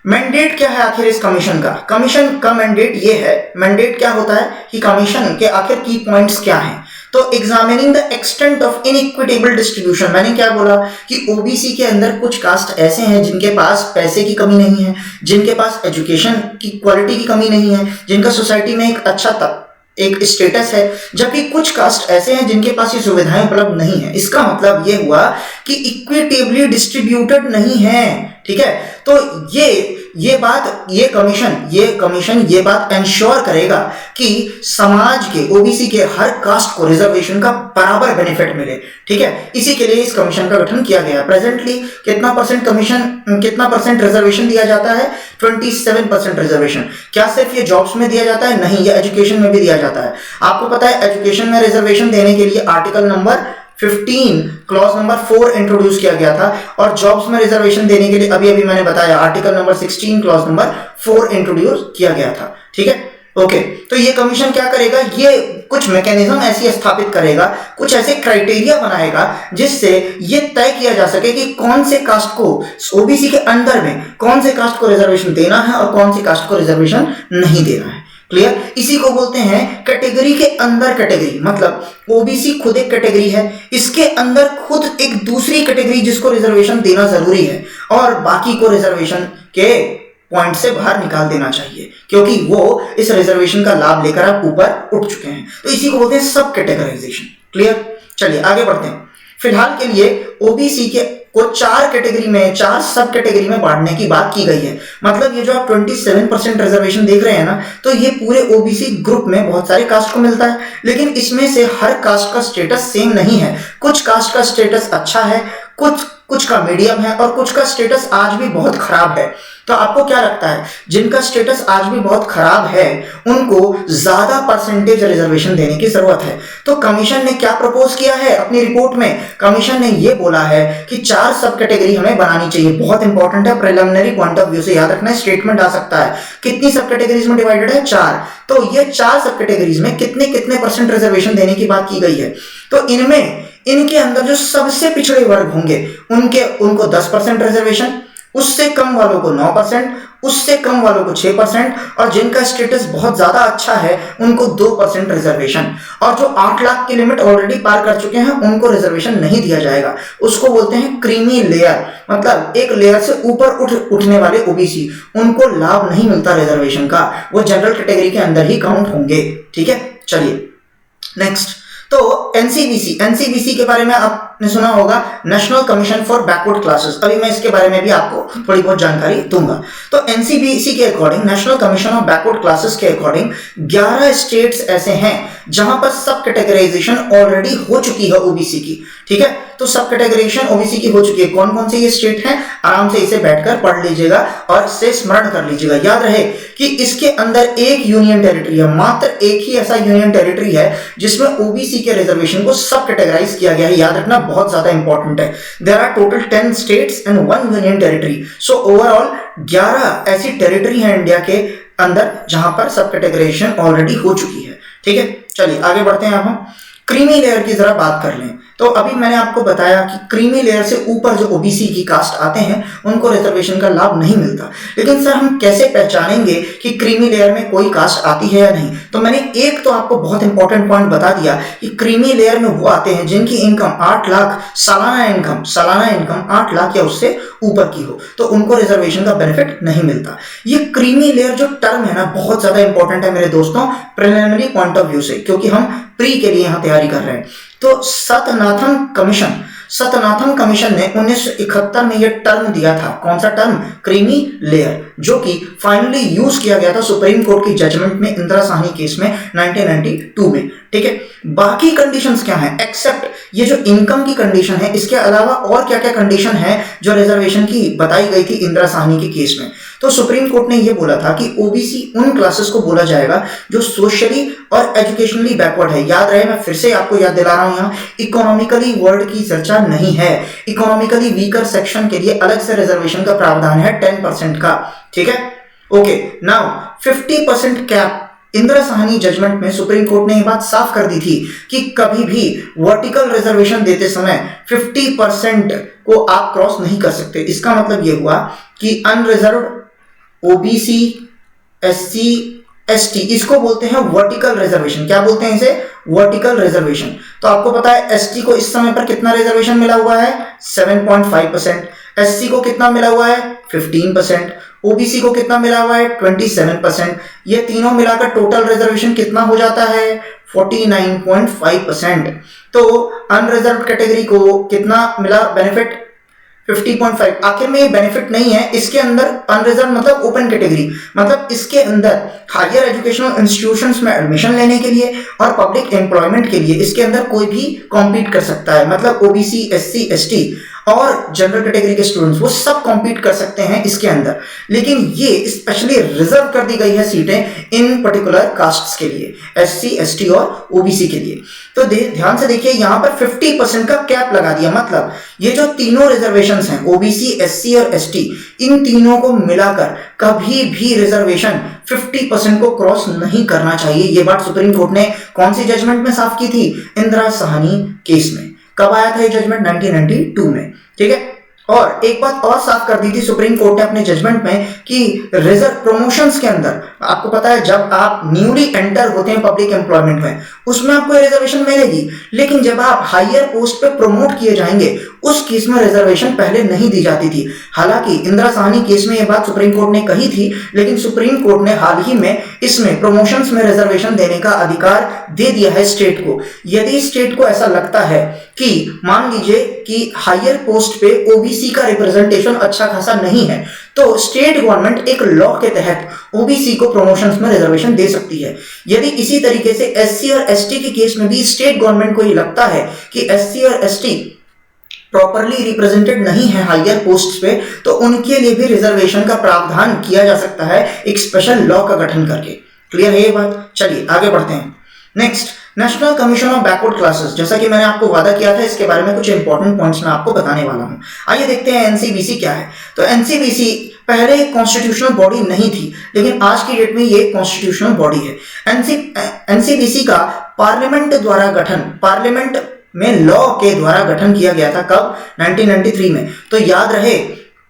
मैंडेट क्या है आखिर इस कमीशन का? कमीशन का मैंडेट ये है, मैंडेट क्या होता है कि कमीशन के आखिर की पॉइंट्स क्या हैं? तो examining the extent of inequitable distribution, मैंने क्या बोला कि ओबीसी के अंदर कुछ कास्ट ऐसे हैं जिनके पास पैसे की कमी नहीं है, जिनके पास एजुकेशन की क्वालिटी की कमी नहीं है, जिनका सोसाइटी में एक अच्छा एक स्टेटस है, जबकि कुछ कास्ट ऐसे हैं जिनके पास ये सुविधाएं उपलब्ध नहीं है। इसका मतलब ये हुआ कि इक्विटेबली डिस्ट्रीब्यूटेड नहीं है, ठीक है। तो ये कमीशन ये बात इंश्योर करेगा कि समाज के ओबीसी के हर कास्ट को रिजर्वेशन का बराबर बेनिफिट मिले, ठीक है। इसी के लिए इस कमीशन का गठन किया गया। प्रेजेंटली कितना परसेंट रिजर्वेशन दिया जाता है? 27% रिजर्वेशन। क्या सिर्फ ये जॉब्स में दिया जाता है? नहीं, ये एजुकेशन में भी दिया जाता है। आपको पता है एजुकेशन में रिजर्वेशन देने के लिए article number 15 clause number 4 introduce किया गया था, और जॉब्स में रिजर्वेशन देने के लिए अभी मैंने बताया article number 16 clause number 4 introduce किया गया था, ठीक है। ओके, तो ये कमीशन क्या करेगा? ये कुछ मैकेनिज्म ऐसी स्थापित करेगा, कुछ ऐसे क्राइटेरिया बनाएगा जिससे ये तय किया जा सके कि कौन से कास्ट को ओबीसी के अंदर में कौन से कास्ट को रिजर्वेशन देना है और कौन से कास्ट को रिजर्वेशन नहीं देना है, क्लियर। इसी को बोलते हैं कैटेगरी के अंदर कैटेगरी। मतलब ओबीसी खुद एक कैटेगरी है, इसके अंदर खुद एक दूसरी कैटेगरी जिसको रिजर्वेशन देना जरूरी है, और बाकी को रिजर्वेशन के पॉइंट से बाहर निकाल देना चाहिए क्योंकि वो इस रिजर्वेशन का लाभ लेकर आप ऊपर उठ चुके हैं। तो इसी को बोलते हैं सब कैटेगराइजेशन, क्लियर। चलिए आगे बढ़ते हैं। फिलहाल के लिए ओबीसी के को 4 कैटेगरी में, 4 सब कैटेगरी में बांटने की बात की गई है। मतलब ये जो आप 27% रिजर्वेशन देख रहे हैं ना, तो ये पूरे ओबीसी ग्रुप में बहुत सारे कास्ट को मिलता है, लेकिन इसमें से हर कास्ट का स्टेटस सेम नहीं है। कुछ कास्ट का स्टेटस अच्छा है, कुछ का मीडियम है, और कुछ का स्टेटस आज भी बहुत खराब है। तो आपको क्या लगता है, जिनका स्टेटस आज भी बहुत खराब है उनको ज्यादा परसेंटेज रिजर्वेशन देने की जरूरत है? तो कमीशन ने क्या प्रपोज किया है अपनी रिपोर्ट में? कमीशन ने यह बोला है कि 4 सब कैटेगरी हमें बनानी चाहिए। बहुत इंपॉर्टेंट है, प्रिलिमिनरी पॉइंट ऑफ व्यू से याद रखना है, स्टेटमेंट आ सकता है। कितनी सब कैटेगरीज में डिवाइडेड है? 4। तो ये 4 सब कैटेगरीज में कितने कितने परसेंट रिजर्वेशन देने की बात की गई है? तो इनके अंदर जो सबसे पिछड़े वर्ग होंगे उनको 10% रिजर्वेशन, उससे कम वालों को 9%, उससे कम वालों को 6%, और जिनका स्टेटस बहुत ज्यादा अच्छा है उनको 2% रिजर्वेशन। और जो 8 लाख की लिमिट ऑलरेडी पार कर चुके हैं उनको रिजर्वेशन नहीं दिया जाएगा। उसको बोलते हैं क्रीमी लेयर, मतलब एक लेयर से ऊपर उठने वाले ओबीसी, उनको लाभ नहीं मिलता रिजर्वेशन का, वो जनरल कैटेगरी के अंदर ही काउंट होंगे। ठीक है, चलिए नेक्स्ट। तो एनसीबीसी के बारे में आपने सुना होगा, national commission for backward classes. अभी मैं इसके बारे में भी आपको थोड़ी बहुत जानकारी दूंगा। तो एनसीबीसी के according, national commission of backward classes के अकॉर्डिंग 11 स्टेट्स ऐसे हैं जहां पर सब कैटेगराइजेशन ऑलरेडी हो चुकी है ओबीसी की। ठीक है, तो सब कैटेगराइजेशन ओबीसी की हो चुकी है। कौन कौन से ये स्टेट हैं, आराम से इसे बैठकर पढ़ लीजिएगा और इससे स्मरण कर लीजिएगा। याद रहे कि इसके अंदर एक यूनियन टेरिटरी है, मात्र एक ही ऐसा यूनियन टेरिटरी है जिसमें ओबीसी के रिजर्वेशन को सब कैटेगराइज किया गया है। याद रखना, बहुत ज्यादा इंपॉर्टेंट है। There are total 10 states and 1 union territory. So overall 11 ऐसी टेरिटरी है इंडिया के अंदर जहां पर सब कैटेगराइजेशन ऑलरेडी हो चुकी है। ठीक है, चलिए आगे बढ़ते हैं। अब हम क्रीमी लेयर की जरा बात कर लें। तो अभी मैंने आपको बताया कि क्रीमी लेयर से ऊपर जो ओबीसी की कास्ट आते हैं उनको रिजर्वेशन का लाभ नहीं मिलता। लेकिन सर हम कैसे पहचानेंगे कि क्रीमी लेयर में कोई कास्ट आती है या नहीं? तो मैंने एक तो आपको बहुत इंपॉर्टेंट पॉइंट बता दिया कि क्रीमी लेयर में वो आते हैं जिनकी इनकम 8 लाख, सालाना इनकम 8 लाख या उससे ऊपर की हो, तो उनको रिजर्वेशन का बेनिफिट नहीं मिलता। ये क्रीमी लेयर जो टर्म है ना, बहुत ज्यादा इंपॉर्टेंट है मेरे दोस्तों, प्रिलिमिनरी पॉइंट ऑफ व्यू से, क्योंकि हम प्री के लिए यहां तैयारी कर रहे हैं। तो सतनाथन कमीशन ने 1971 में यह टर्म दिया था। कौन सा टर्म? क्रीमी लेयर, जो कि फाइनली यूज किया गया था सुप्रीम कोर्ट की जजमेंट में, इंदिरा साहनी केस में 1992 में। ठीक है, बाकी कंडीशंस क्या हैं? एक्सेप्ट ये जो इनकम की कंडीशन है, इसके अलावा और क्या क्या कंडीशन है जो रिजर्वेशन की बताई गई थी इंदिरा साहनी के केस में? तो सुप्रीम कोर्ट ने यह बोला था कि ओबीसी उन क्लासेस को बोला जाएगा जो सोशली और एजुकेशनली बैकवर्ड है। याद रहे, मैं फिर से आपको याद दिला रहा हूं, यहां इकोनॉमिकली वर्ड की चर्चा नहीं है। इकोनॉमिकली वीकर सेक्शन के लिए अलग से रिजर्वेशन का प्रावधान है 10% का। ठीक है, okay. Now 50% cap, Indira Sahni judgment में सुप्रीम कोर्ट ने यह बात साफ कर दी थी कि कभी भी वर्टिकल रिजर्वेशन देते समय 50% को आप क्रॉस नहीं कर सकते। इसका मतलब यह हुआ कि अनरिजर्व्ड ओबीसी, एससी, एसटी, इसको बोलते हैं वर्टिकल रिजर्वेशन। क्या बोलते हैं इसे? Vertical reservation. तो आपको पता है एसटी को इस समय पर कितना रिजर्वेशन मिला हुआ है? 7.5%। एससी को कितना मिला हुआ है? 15%। ओबीसी को कितना मिला हुआ है? 27%। ये तीनों मिलाकर टोटल रिजर्वेशन कितना हो जाता है? 49.5%। तो अनरिजर्व कैटेगरी को कितना मिला बेनिफिट? 50.5। आखिर में ये बेनिफिट नहीं है, इसके अंदर अनरिजर्व मतलब ओपन कैटेगरी, मतलब इसके अंदर हायर एजुकेशनल इंस्टीट्यूशंस में एडमिशन लेने के लिए और पब्लिक एम्प्लॉयमेंट के लिए इसके अंदर कोई भी कॉम्पीट कर सकता है। मतलब ओबीसी, एससी, एसटी और जनरल कैटेगरी के स्टूडेंट्स वो सब कॉम्पीट कर सकते हैं इसके अंदर। लेकिन ये स्पेशली रिजर्व कर दी गई है सीटें इन पर्टिकुलर कास्ट्स के लिए, एससी, एसटी और ओबीसी के लिए। तो ध्यान से देखिए, यहां पर 50% का कैप लगा दिया। मतलब ये जो तीनों रिजर्वेशंस हैं, ओबीसी, एससी और एसटी, इन तीनों को मिलाकर कभी भी रिजर्वेशन 50% को क्रॉस नहीं करना चाहिए। ये बात सुप्रीम कोर्ट ने कौन सी जजमेंट में साफ की थी? इंदिरा साहनी केस में। कब आया था ये जजमेंट? 1992 में। ठीक है, और एक बात और साफ कर दी थी सुप्रीम कोर्ट ने अपने जजमेंट में कि रिजर्व प्रमोशंस के अंदर, आपको पता है जब आप न्यूली एंटर होते हैं पब्लिक एम्प्लॉयमेंट में, उसमें आपको रिजर्वेशन मिलेगी, लेकिन जब आप हायर पोस्ट पे प्रमोट किए जाएंगे उस केस में रिजर्वेशन पहले नहीं दी जाती थी। हालांकि इंदिरा साहनी केस में यह बात सुप्रीम कोर्ट ने कही थी, लेकिन सुप्रीम कोर्ट ने हाल ही में इसमें प्रमोशंस में रिजर्वेशन देने का अधिकार दे दिया है स्टेट को। यदि स्टेट को ऐसा लगता है कि मान लीजिए कि हायर पोस्ट पे ओबीसी का रिप्रेजेंटेशन अच्छा खासा नहीं है, तो स्टेट गवर्नमेंट एक लॉ के तहत ओबीसी को प्रमोशंस में रिजर्वेशन दे सकती है। यदि इसी तरीके से एससी और एसटी के केस में भी स्टेट गवर्नमेंट को ये लगता है कि एससी और एसटी प्रॉपरली रिप्रेजेंटेड नहीं है हायर पोस्ट पे, तो उनके लिए भी रिजर्वेशन का प्रावधान किया जा सकता है एक स्पेशल लॉ का गठन करके। क्लियर है ये बात? चलिए आगे बढ़ते हैं। Next, national commission of backward classes. जैसा कि मैंने आपको वादा किया था, इसके बारे में कुछ इंपॉर्टेंट पॉइंट्स मैं आपको बताने वाला हूं। आइए देखते हैं एनसीबीसी क्या है। तो एनसीबीसी पहले एक कॉन्स्टिट्यूशनल बॉडी नहीं थी, लेकिन आज की डेट में ये कॉन्स्टिट्यूशनल बॉडी है। एनसीबीसी का पार्लियामेंट द्वारा गठन, पार्लियामेंट में लॉ के द्वारा गठन किया गया था। कब? 1993 में। तो याद रहे,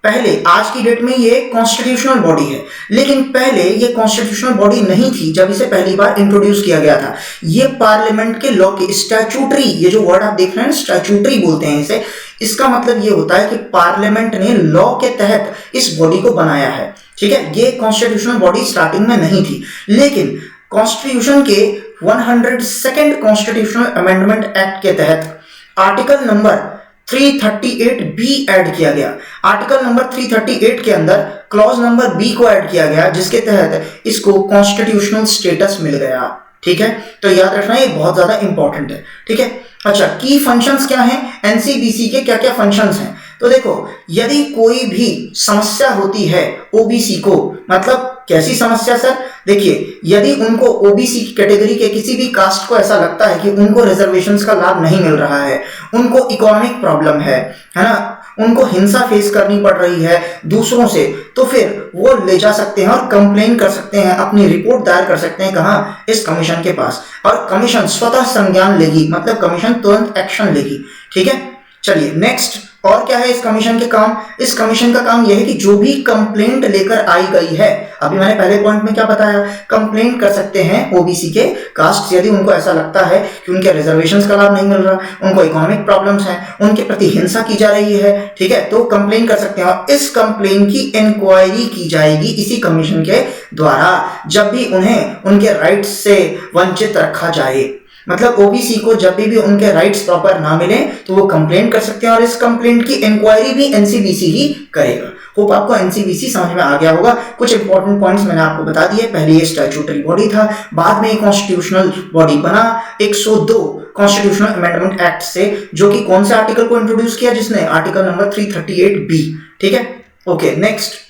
पहले आज की डेट में ये कॉन्स्टिट्यूशनल बॉडी है, लेकिन पहले ये कॉन्स्टिट्यूशनल बॉडी नहीं थी जब इसे पहली बार इंट्रोड्यूस किया गया था। ये पार्लियामेंट के लॉ के स्टैट्यूटरी, ये जो वर्ड आप देख रहे हैं स्टैट्यूटरी बोलते हैं इसे, इसका मतलब ये होता है कि पार्लियामेंट ने लॉ के तहत इस बॉडी को बनाया है। ठीक है, ये कॉन्स्टिट्यूशनल बॉडी स्टार्टिंग में नहीं थी, लेकिन कॉन्स्टिट्यूशन के 102nd कॉन्स्टिट्यूशनल अमेंडमेंट एक्ट के तहत आर्टिकल नंबर 338 बी ऐड किया गया। आर्टिकल नंबर 338 के अंदर क्लॉज नंबर बी को ऐड किया गया, जिसके तहत इसको कॉन्स्टिट्यूशनल स्टेटस मिल गया। ठीक है, तो याद रखना ये बहुत ज्यादा इंपॉर्टेंट है। ठीक है, अच्छा, की फंक्शंस क्या हैं, एनसीबीसी के क्या क्या फंक्शंस हैं? तो देखो, यदि कोई भी समस्या होती है ओबीसी को, मतलब कैसी समस्या सर? देखिए, यदि उनको ओबीसी कैटेगरी के किसी भी कास्ट को ऐसा लगता है कि उनको रिजर्वेशंस का लाभ नहीं मिल रहा है, उनको इकोनॉमिक प्रॉब्लम है ना, उनको हिंसा फेस करनी पड़ रही है दूसरों से, तो फिर वो ले जा सकते हैं और कंप्लेन कर सकते हैं, अपनी रिपोर्ट दायर कर सकते हैं। कहाँ? इस कमीशन के पास, और कमीशन स्वतः संज्ञान लेगी, मतलब कमीशन तुरंत एक्शन लेगी। ठीक है, चलिए नेक्स्ट, और क्या है इस कमीशन के काम? इस कमीशन का काम यह है कि जो भी कंप्लेंट लेकर आई गई है, अभी मैंने पहले पॉइंट में क्या बताया, कंप्लेंट कर सकते हैं ओबीसी के कास्ट, यदि उनको ऐसा लगता है कि उनके रिजर्वेशंस का लाभ नहीं मिल रहा, उनको इकोनॉमिक प्रॉब्लम्स हैं, उनके प्रति हिंसा की जा रही है। ठीक है, तो कंप्लेंट कर सकते हैं, और इस कंप्लेंट की इंक्वायरी की जाएगी इसी कमीशन के द्वारा, जब भी उन्हें उनके राइट्स से वंचित रखा जाए। मतलब ओबीसी को जब भी उनके राइट्स प्रॉपर ना मिले तो वो कंप्लेंट कर सकते हैं, और इस कंप्लेंट की इंक्वायरी भी एनसीबीसी ही करेगा। होप आपको एनसीबीसी समझ में आ गया होगा। कुछ इंपॉर्टेंट पॉइंट्स मैंने आपको बता दिए। पहले ये स्टैट्यूटरी बॉडी था, बाद में ये कॉन्स्टिट्यूशनल बॉडी बना 102 कॉन्स्टिट्यूशनल अमेंडमेंट एक्ट से, जो कि कौन से आर्टिकल को इंट्रोड्यूस किया? जिसने आर्टिकल नंबर 338 बी। ठीक है, ओके, नेक्स्ट,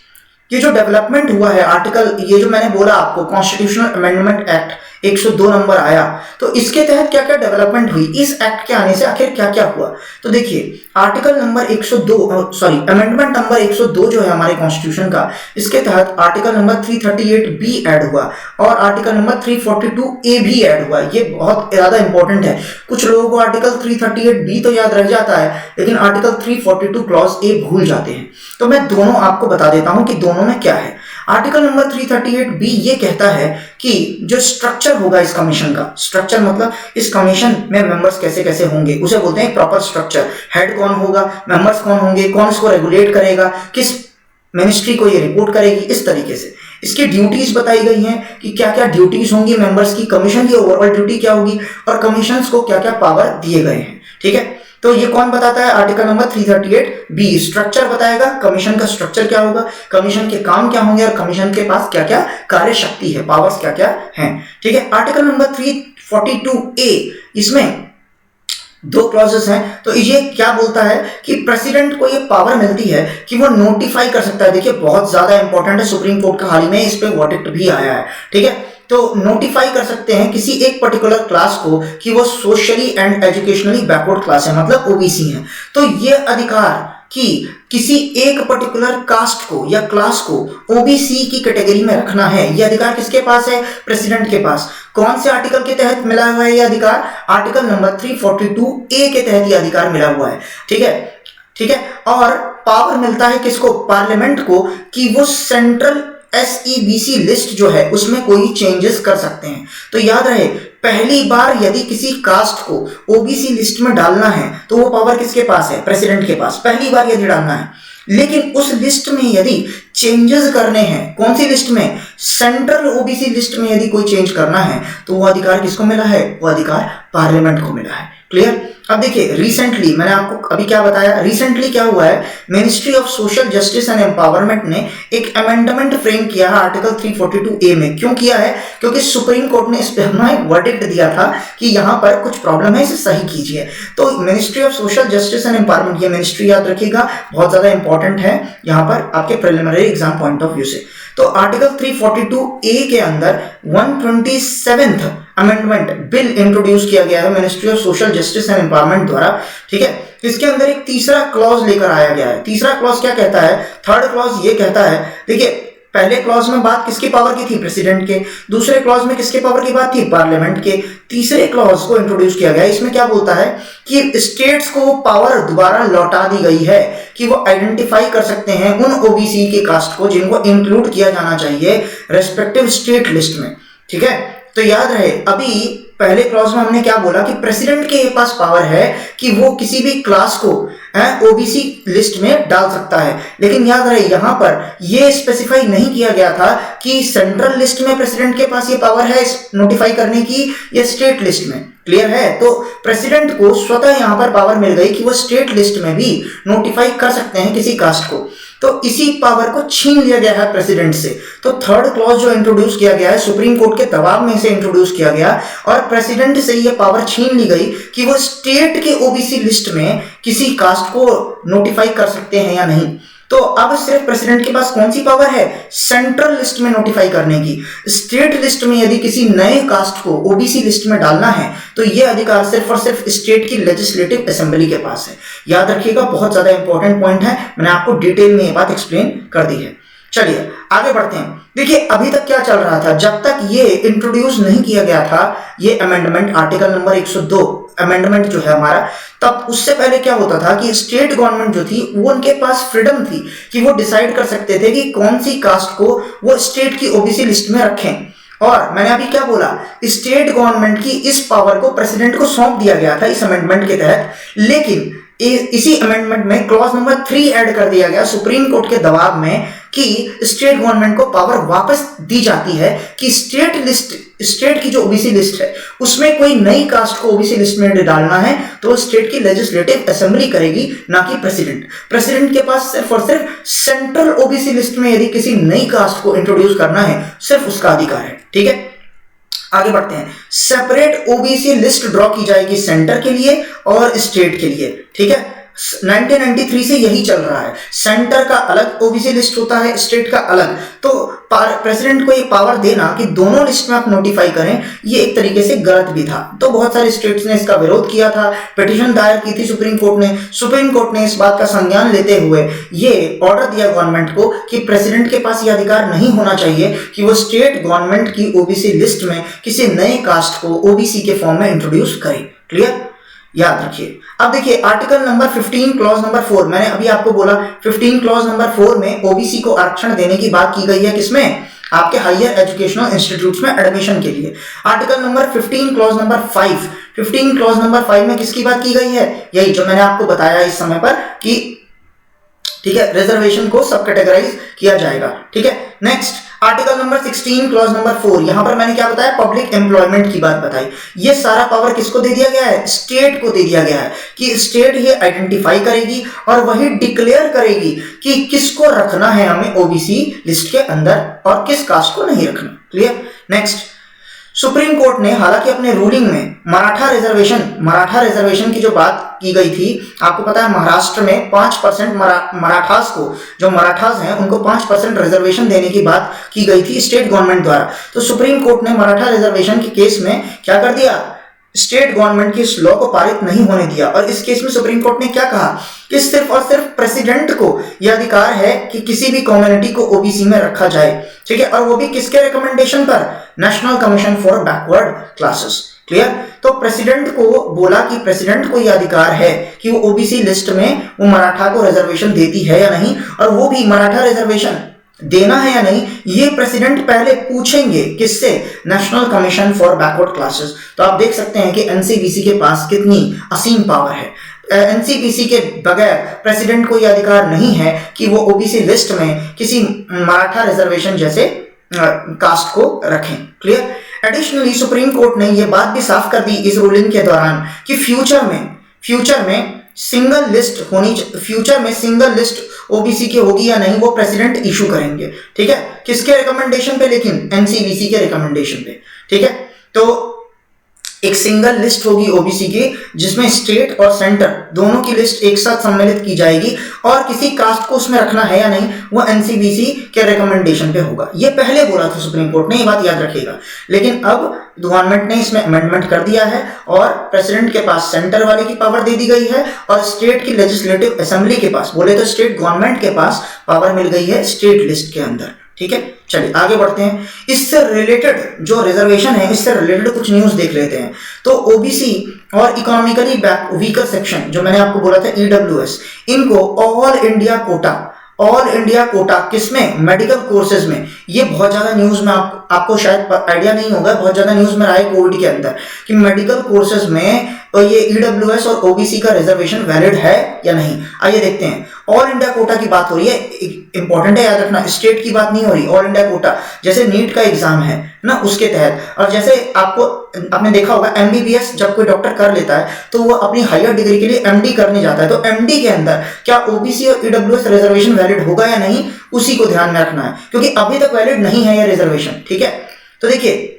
ये जो डेवलपमेंट हुआ है आर्टिकल, ये जो मैंने बोला आपको कॉन्स्टिट्यूशनल अमेंडमेंट एक्ट 102 नंबर आया, तो इसके तहत क्या क्या डेवलपमेंट हुई, इस एक्ट के आने से आखिर क्या क्या हुआ? तो देखिए, article number 102 sorry amendment number 102 जो है हमारे कॉन्स्टिट्यूशन का, इसके तहत आर्टिकल नंबर 338 बी ऐड हुआ, और आर्टिकल नंबर 342 ए भी ऐड हुआ। ये बहुत ज्यादा इंपॉर्टेंट है। कुछ लोगों को आर्टिकल 338 बी तो याद रह जाता है, लेकिन आर्टिकल 342 क्लॉज ए भूल जाते हैं। तो मैं दोनों आपको बता देता हूं कि दोनों में क्या है। आर्टिकल नंबर 338 बी ये कहता है कि जो स्ट्रक्चर होगा इस कमीशन का, स्ट्रक्चर मतलब इस कमीशन में मेंबर्स कैसे कैसे होंगे, उसे बोलते हैं प्रॉपर स्ट्रक्चर। हेड कौन होगा, मेंबर्स कौन होंगे, कौन इसको रेगुलेट करेगा, किस मिनिस्ट्री को ये रिपोर्ट करेगी, इस तरीके से इसकी ड्यूटीज बताई गई हैं कि क्या क्या ड्यूटीज होंगी मेंबर्स की, कमीशन की ओवरऑल ड्यूटी क्या होगी, और कमीशन को क्या क्या पावर दिए गए हैं। ठीक है, तो ये कौन बताता है? आर्टिकल नंबर 338 बी स्ट्रक्चर बताएगा, कमीशन का स्ट्रक्चर क्या होगा, कमीशन के काम क्या होंगे, और कमीशन के पास क्या क्या कार्य शक्ति है, पावर्स क्या क्या हैं। ठीक है, आर्टिकल नंबर 342 ए, इसमें 2 क्लॉजेस हैं। तो ये क्या बोलता है कि प्रेसिडेंट को ये पावर मिलती है कि वो नोटिफाई कर सकता है। देखिए, बहुत ज्यादा इंपॉर्टेंट है, सुप्रीम कोर्ट का हाल ही में इस पे वर्डिक्ट भी आया है। ठीक है, तो नोटिफाई कर सकते हैं किसी एक पर्टिकुलर क्लास को कि वो socially and educationally backward class है, मतलब ओबीसी है। तो ये अधिकार कि किसी एक पर्टिकुलर कास्ट को या क्लास को ओबीसी की कैटेगरी में रखना है, ये अधिकार किसके पास है? प्रेसिडेंट के पास। कौन से आर्टिकल के तहत मिला हुआ है ये अधिकार? आर्टिकल नंबर 342 ए के तहत ये अधिकार मिला हुआ है। ठीक है, ठीक है, और पावर मिलता है किसको? पार्लियामेंट को, कि वो सेंट्रल SEBC लिस्ट जो है उसमें कोई चेंजेस कर सकते हैं। तो याद रहे, पहली बार यदि किसी कास्ट को ओबीसी लिस्ट में डालना है तो वो पावर किसके पास है? प्रेसिडेंट के पास, पहली बार यदि डालना है। लेकिन उस लिस्ट में यदि चेंजेस करने हैं, कौन सी लिस्ट में? सेंट्रल ओबीसी लिस्ट में यदि कोई चेंज करना है तो वो अधिकार किसको मिला है? वो अधिकार पार्लियामेंट को मिला है। क्लियर? अब देखिए, रिसेंटली मैंने आपको अभी क्या बताया, रिसेंटली क्या हुआ है, ministry of social justice and empowerment ने एक अमेंडमेंट फ्रेम किया है आर्टिकल 342A में। क्यों किया है? क्योंकि सुप्रीम कोर्ट ने इस पे अपना एक वर्डिक्ट दिया था कि यहाँ पर कुछ प्रॉब्लम है, इसे सही कीजिए। तो ministry of social justice and empowerment, ये मिनिस्ट्री याद रखिएगा, बहुत ज्यादा इंपॉर्टेंट है यहाँ पर आपके preliminary exam point of view से। तो आर्टिकल 342A के अंदर 127th अमेंडमेंट बिल इंट्रोड्यूस किया गया है ministry of social justice and empowerment द्वारा। ठीक है, इसके अंदर एक तीसरा क्लॉज लेकर आया गया है। तीसरा क्लॉज क्या कहता है? थर्ड क्लॉज ये कहता है, देखिए पहले क्लॉज में बात किसकी पावर की थी? प्रेसिडेंट के। दूसरे क्लॉज में किसके पावर की बात थी? पार्लियामेंट के। तीसरे क्लॉज को इंट्रोड्यूस किया गया, इसमें क्या बोलता है कि स्टेट्स को पावर दोबारा लौटा दी गई है कि वो आइडेंटिफाई कर सकते हैं उन ओबीसी के कास्ट को जिनको इंक्लूड किया जाना चाहिए रेस्पेक्टिव स्टेट लिस्ट में। ठीक है, तो याद रहे, अभी पहले क्लॉज में हमने क्या बोला कि प्रेसिडेंट के पास पावर है कि वो किसी भी क्लास को ओबीसी लिस्ट में डाल सकता है। लेकिन याद रहे, यहां पर ये स्पेसिफाई नहीं किया गया था कि सेंट्रल लिस्ट में प्रेसिडेंट के पास ये पावर है नोटिफाई करने की या स्टेट लिस्ट में। क्लियर है? तो प्रेसिडेंट को स्वतः यहां पर पावर मिल गई कि वो स्टेट लिस्ट में भी नोटिफाई कर सकते हैं किसी कास्ट को। तो इसी पावर को छीन लिया गया है प्रेसिडेंट से। तो थर्ड क्लॉज जो इंट्रोड्यूस किया गया है, सुप्रीम कोर्ट के दबाव में से इंट्रोड्यूस किया गया और प्रेसिडेंट से ये पावर छीन ली गई कि वो स्टेट के ओबीसी लिस्ट में किसी कास्ट को नोटिफाई कर सकते हैं या नहीं। तो अब सिर्फ प्रेसिडेंट के पास कौन सी पावर है? सेंट्रल लिस्ट में नोटिफाई करने की। स्टेट लिस्ट में यदि किसी नए कास्ट को ओबीसी लिस्ट में डालना है तो यह अधिकार सिर्फ और सिर्फ स्टेट की लेजिस्लेटिव असेंबली के पास है। याद रखिएगा, बहुत ज्यादा इंपॉर्टेंट पॉइंट है, मैंने आपको डिटेल में ये बात एक्सप्लेन कर दी है। चलिए आगे बढ़ते हैं। देखिए अभी तक क्या चल रहा था, जब तक ये इंट्रोड्यूस नहीं किया गया था ये अमेंडमेंट आर्टिकल नंबर 102 अमेंडमेंट जो है हमारा, तब उससे पहले क्या होता था कि स्टेट गवर्नमेंट जो थी वो उनके पास फ्रीडम थी कि वो डिसाइड कर सकते थे कि कौन सी कास्ट को वो स्टेट की ओबीसी लिस्ट में रखें। और मैंने अभी क्या बोला, स्टेट गवर्नमेंट की इस पावर को प्रेसिडेंट को सौंप दिया गया था इस अमेंडमेंट के तहत। लेकिन इसी अमेंडमेंट में क्लॉज नंबर 3 ऐड कर दिया गया सुप्रीम कोर्ट के दबाव में कि स्टेट गवर्नमेंट को पावर वापस दी जाती है कि स्टेट की जो ओबीसी लिस्ट है उसमें कोई नई कास्ट को ओबीसी लिस्ट में डालना है तो स्टेट की लेजिस्लेटिव असेंबली करेगी, ना कि प्रेसिडेंट। प्रेसिडेंट के पास सिर्फ और सिर्फ सेंट्रल ओबीसी लिस्ट में यदि किसी नई कास्ट को इंट्रोड्यूस करना है सिर्फ उसका अधिकार है। ठीक है, आगे बढ़ते हैं। सेपरेट ओबीसी लिस्ट ड्रॉ की जाएगी सेंटर के लिए और स्टेट के लिए। ठीक है, 1993 से यही चल रहा है, सेंटर का अलग ओबीसी लिस्ट होता है, स्टेट का अलग। तो प्रेसिडेंट को ये पावर देना कि दोनों लिस्ट में आप नोटिफाई करें, ये एक तरीके से गलत भी था। तो बहुत सारे स्टेट्स ने इसका विरोध किया था, पिटीशन दायर की थी सुप्रीम कोर्ट ने। सुप्रीम कोर्ट ने इस बात का संज्ञान लेते हुए ये ऑर्डर दिया गवर्नमेंट को कि प्रेसिडेंट के पास ये अधिकार नहीं होना चाहिए कि वो स्टेट गवर्नमेंट की ओबीसी लिस्ट में किसी नए कास्ट को ओबीसी के फॉर्म में इंट्रोड्यूस करे। क्लियर? याद रखिए। अब देखिए आर्टिकल नंबर 15 क्लॉज नंबर 4, मैंने अभी आपको बोला 15 क्लॉज नंबर 4 में ओबीसी को आरक्षण देने की बात की गई है, किसमें? आपके हायर एजुकेशनल इंस्टीट्यूट्स में एडमिशन के लिए। Article number 15 clause number 5, 15 clause number 5 में किसकी बात की गई है? यही जो मैंने आपको बताया इस समय पर कि ठीक है, रिजर्वेशन को सब कैटेगराइज किया जाएगा। ठीक है, next article number 16 clause number 4, यहां पर मैंने क्या बताया? पब्लिक एम्प्लॉयमेंट की बात बताई। ये सारा पावर किसको दे दिया गया है? स्टेट को दे दिया गया है कि स्टेट ये आइडेंटिफाई करेगी और वही डिक्लेयर करेगी कि किसको रखना है हमें ओबीसी लिस्ट के अंदर और किस कास्ट को नहीं रखना। क्लियर? नेक्स्ट, सुप्रीम कोर्ट ने हालांकि अपने रूलिंग में मराठा रिजर्वेशन की जो बात की गई थी, आपको पता है महाराष्ट्र में 5% मराठास को, जो मराठास हैं उनको 5% रिजर्वेशन देने की बात की गई थी स्टेट गवर्नमेंट द्वारा। तो सुप्रीम कोर्ट ने मराठा रिजर्वेशन के केस में क्या कर दिया? स्टेट गवर्नमेंट की इस लॉ को पारित नहीं होने दिया। और इस केस में सुप्रीम कोर्ट ने क्या कहा कि सिर्फ और सिर्फ प्रेसिडेंट को यह अधिकार है कि किसी भी कम्युनिटी को ओबीसी में रखा जाए। ठीक है, और वो भी किसके रिकमेंडेशन पर? National commission for backward classes. Clear? तो प्रेसिडेंट को बोला कि प्रेसिडेंट को यह अधिकार है कि वो ओबीसी लिस्ट में वो मराठा को रिजर्वेशन देती है या नहीं, और वो भी मराठा रिजर्वेशन देना है या नहीं, ये प्रेसिडेंट पहले पूछेंगे। किससे? National commission for backward classes. तो आप देख सकते हैं कि एनसीबीसी के पास कितनी असीम पावर है। एनसीबीसी के बगैर प्रेसिडेंट को यह अधिकार नहीं है कि वो ओबीसी लिस्ट में किसी मराठा रिजर्वेशन जैसे कास्ट को रखें। क्लियर? एडिशनली सुप्रीम कोर्ट ने यह बात भी साफ कर दी इस रूलिंग के दौरान कि फ्यूचर में सिंगल लिस्ट फ्यूचर में सिंगल लिस्ट ओबीसी की होगी या नहीं, वो प्रेसिडेंट इशू करेंगे। ठीक है? किसके रिकमेंडेशन पे? लेकिन एनसीबीसी के रिकमेंडेशन पे। ठीक है? तो एक सिंगल लिस्ट होगी ओबीसी की, जिसमें स्टेट और सेंटर दोनों की लिस्ट एक साथ सम्मिलित की जाएगी, और किसी कास्ट को उसमें रखना है या नहीं वो एनसीबीसी के रिकमेंडेशन पे होगा। ये पहले बोला था सुप्रीम कोर्ट ने, ये बात याद रखिएगा। लेकिन अब गवर्नमेंट ने इसमें अमेंडमेंट कर दिया है और प्रेसिडेंट के पास सेंटर वाले की पावर दे दी गई है, और स्टेट की लेजिस्लेटिव असेंबली के पास, बोले तो स्टेट गवर्नमेंट के पास पावर मिल गई है स्टेट लिस्ट के अंदर। ठीक है? चलिए आगे बढ़ते हैं। इससे रिलेटेड जो रिजर्वेशन है, इससे रिलेटेड कुछ न्यूज देख लेते हैं। तो ओबीसी और इकोनॉमिकली वीकर सेक्शन, जो मैंने आपको बोला था ईडब्ल्यूएस, इनको ऑल इंडिया कोटा किसमें? मेडिकल कोर्सेज में। ये बहुत ज्यादा न्यूज में आपको शायद आइडिया नहीं होगा, बहुत ज्यादा न्यूज में रहा है कोविड के अंदर कि मेडिकल कोर्सेज में तो ये ईडब्ल्यूएस और ओबीसी का रिजर्वेशन वैलिड है या नहीं। आइए देखते हैं। ऑल इंडिया कोटा की बात हो रही है, इंपॉर्टेंट है याद रखना, स्टेट की बात नहीं हो रही। ऑल इंडिया कोटा जैसे नीट का एग्जाम है ना, उसके तहत, और जैसे आपने देखा होगा एमबीबीएस जब कोई डॉक्टर कर लेता है तो वो अपनी हायर डिग्री के लिए एमडी करने जाता है, तो एमडी के अंदर क्या ओबीसी और ईडब्ल्यूएस रिजर्वेशन वैलिड होगा या नहीं, उसी को ध्यान में रखना है, क्योंकि अभी तक वैलिड नहीं है ये रिजर्वेशन। ठीक है? तो देखिए,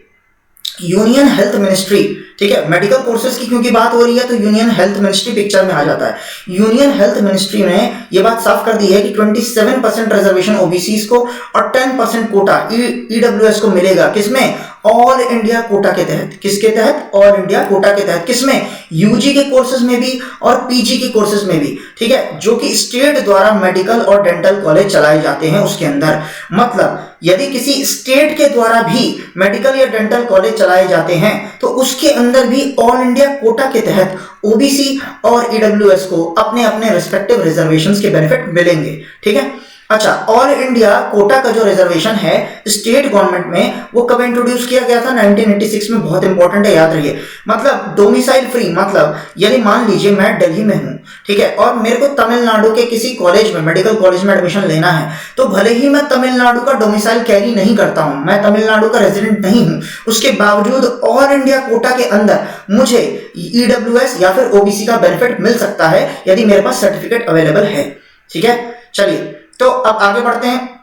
यूनियन हेल्थ मिनिस्ट्री, ठीक है, मेडिकल कोर्सेज की क्योंकि बात हो रही है तो यूनियन हेल्थ मिनिस्ट्री पिक्चर में आ जाता है। यूनियन हेल्थ मिनिस्ट्री ने यह बात साफ कर दी है कि 27% रिजर्वेशन ओबीसी को और 10% कोटा ईडब्ल्यूएस को मिलेगा। किसमें? ऑल इंडिया कोटा के तहत। किसके तहत? ऑल इंडिया कोटा के तहत। किसमें? यूजी के कोर्सेज में भी और पीजी के कोर्सेज में भी। ठीक है? जो कि स्टेट द्वारा मेडिकल और डेंटल कॉलेज चलाए जाते हैं उसके अंदर। मतलब यदि किसी स्टेट के द्वारा भी मेडिकल या डेंटल कॉलेज चलाए जाते हैं तो उसके अंदर भी ऑल इंडिया कोटा के तहत ओबीसी और ईडब्ल्यूएस को अपने अपने रिस्पेक्टिव रिजर्वेशंस के बेनिफिट मिलेंगे। ठीक है? अच्छा, ऑल इंडिया कोटा का जो रिजर्वेशन है स्टेट गवर्नमेंट में, वो कब इंट्रोड्यूस किया गया था? 1986 में। बहुत इंपॉर्टेंट है, याद रखिए। मतलब डोमिसाइल फ्री, मतलब यदि मान लीजिए मैं दिल्ली में हूं, ठीक है, और मेरे को तमिलनाडु के किसी कॉलेज में, मेडिकल कॉलेज में एडमिशन लेना है, तो भले ही मैं तमिलनाडु का डोमिसाइल कैरी नहीं करता हूं, मैं तमिलनाडु का रेजिडेंट नहीं हूं, उसके बावजूद ऑल इंडिया कोटा के अंदर मुझे ईडब्ल्यूएस या फिर ओबीसी का बेनिफिट मिल सकता है यदि मेरे पास सर्टिफिकेट अवेलेबल है। ठीक है? चलिए, तो अब आगे बढ़ते हैं।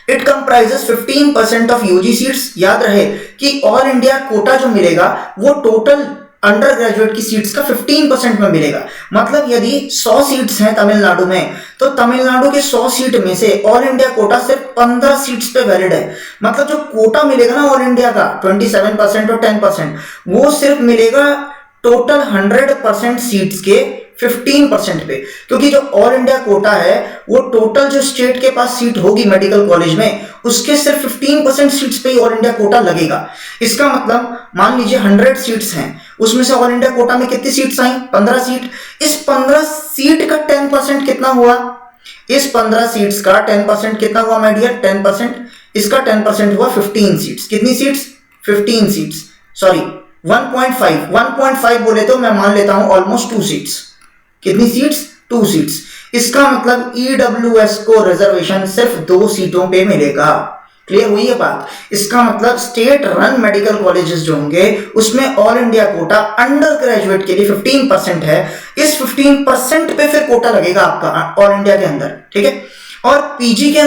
It comprises 15% of UG seats. याद रहे कि ऑल इंडिया कोटा जो मिलेगा वो टोटल अंडर ग्रेजुएट की सीट्स का 15% में मिलेगा। मतलब यदि 100 सीट्स हैं तमिलनाडु में, तो तमिलनाडु के 100 सीट में से ऑल इंडिया कोटा सिर्फ 15 सीट्स पे वैलिड है। मतलब जो कोटा मिलेगा ना ऑल इंडिया का 27% और 10%, वो सिर्फ मिलेगा टोटल 100% सीट्स के 15% पे, क्योंकि जो ऑल इंडिया कोटा है वो टोटल जो स्टेट के पास सीट होगी मेडिकल कॉलेज में उसके सिर्फ 15% सीट्स पे ही ऑल इंडिया कोटा लगेगा। इसका मतलब मान लीजिए 100 सीट्स हैं, उसमें से ऑल इंडिया कोटा में कितनी सीट्स आई? 15 सीट। इस 15 सीट का 10% कितना हुआ? इस 15 सीट्स का 10% कितना हुआ माय डियर? 10%। इसका 10% हुआ 15 सीट्स। कितनी सीट्स? 15 सीट्स। सॉरी 1.5 बोले तो मैं मान लेता हूं ऑलमोस्ट 2 सीट्स। कितनी सीट्स? 2 सीट्स। इसका मतलब ईडब्ल्यूएस को रिजर्वेशन सिर्फ 2 सीटों पे मिलेगा। क्लियर हुई है बात? इसका मतलब स्टेट रन मेडिकल कॉलेजेस जो होंगे उसमें all India Kota under graduate के लिए 15% है। इस 15% पे फिर कोटा लगेगा आपका ऑल इंडिया के अंदर। ठीक है? और पीजी के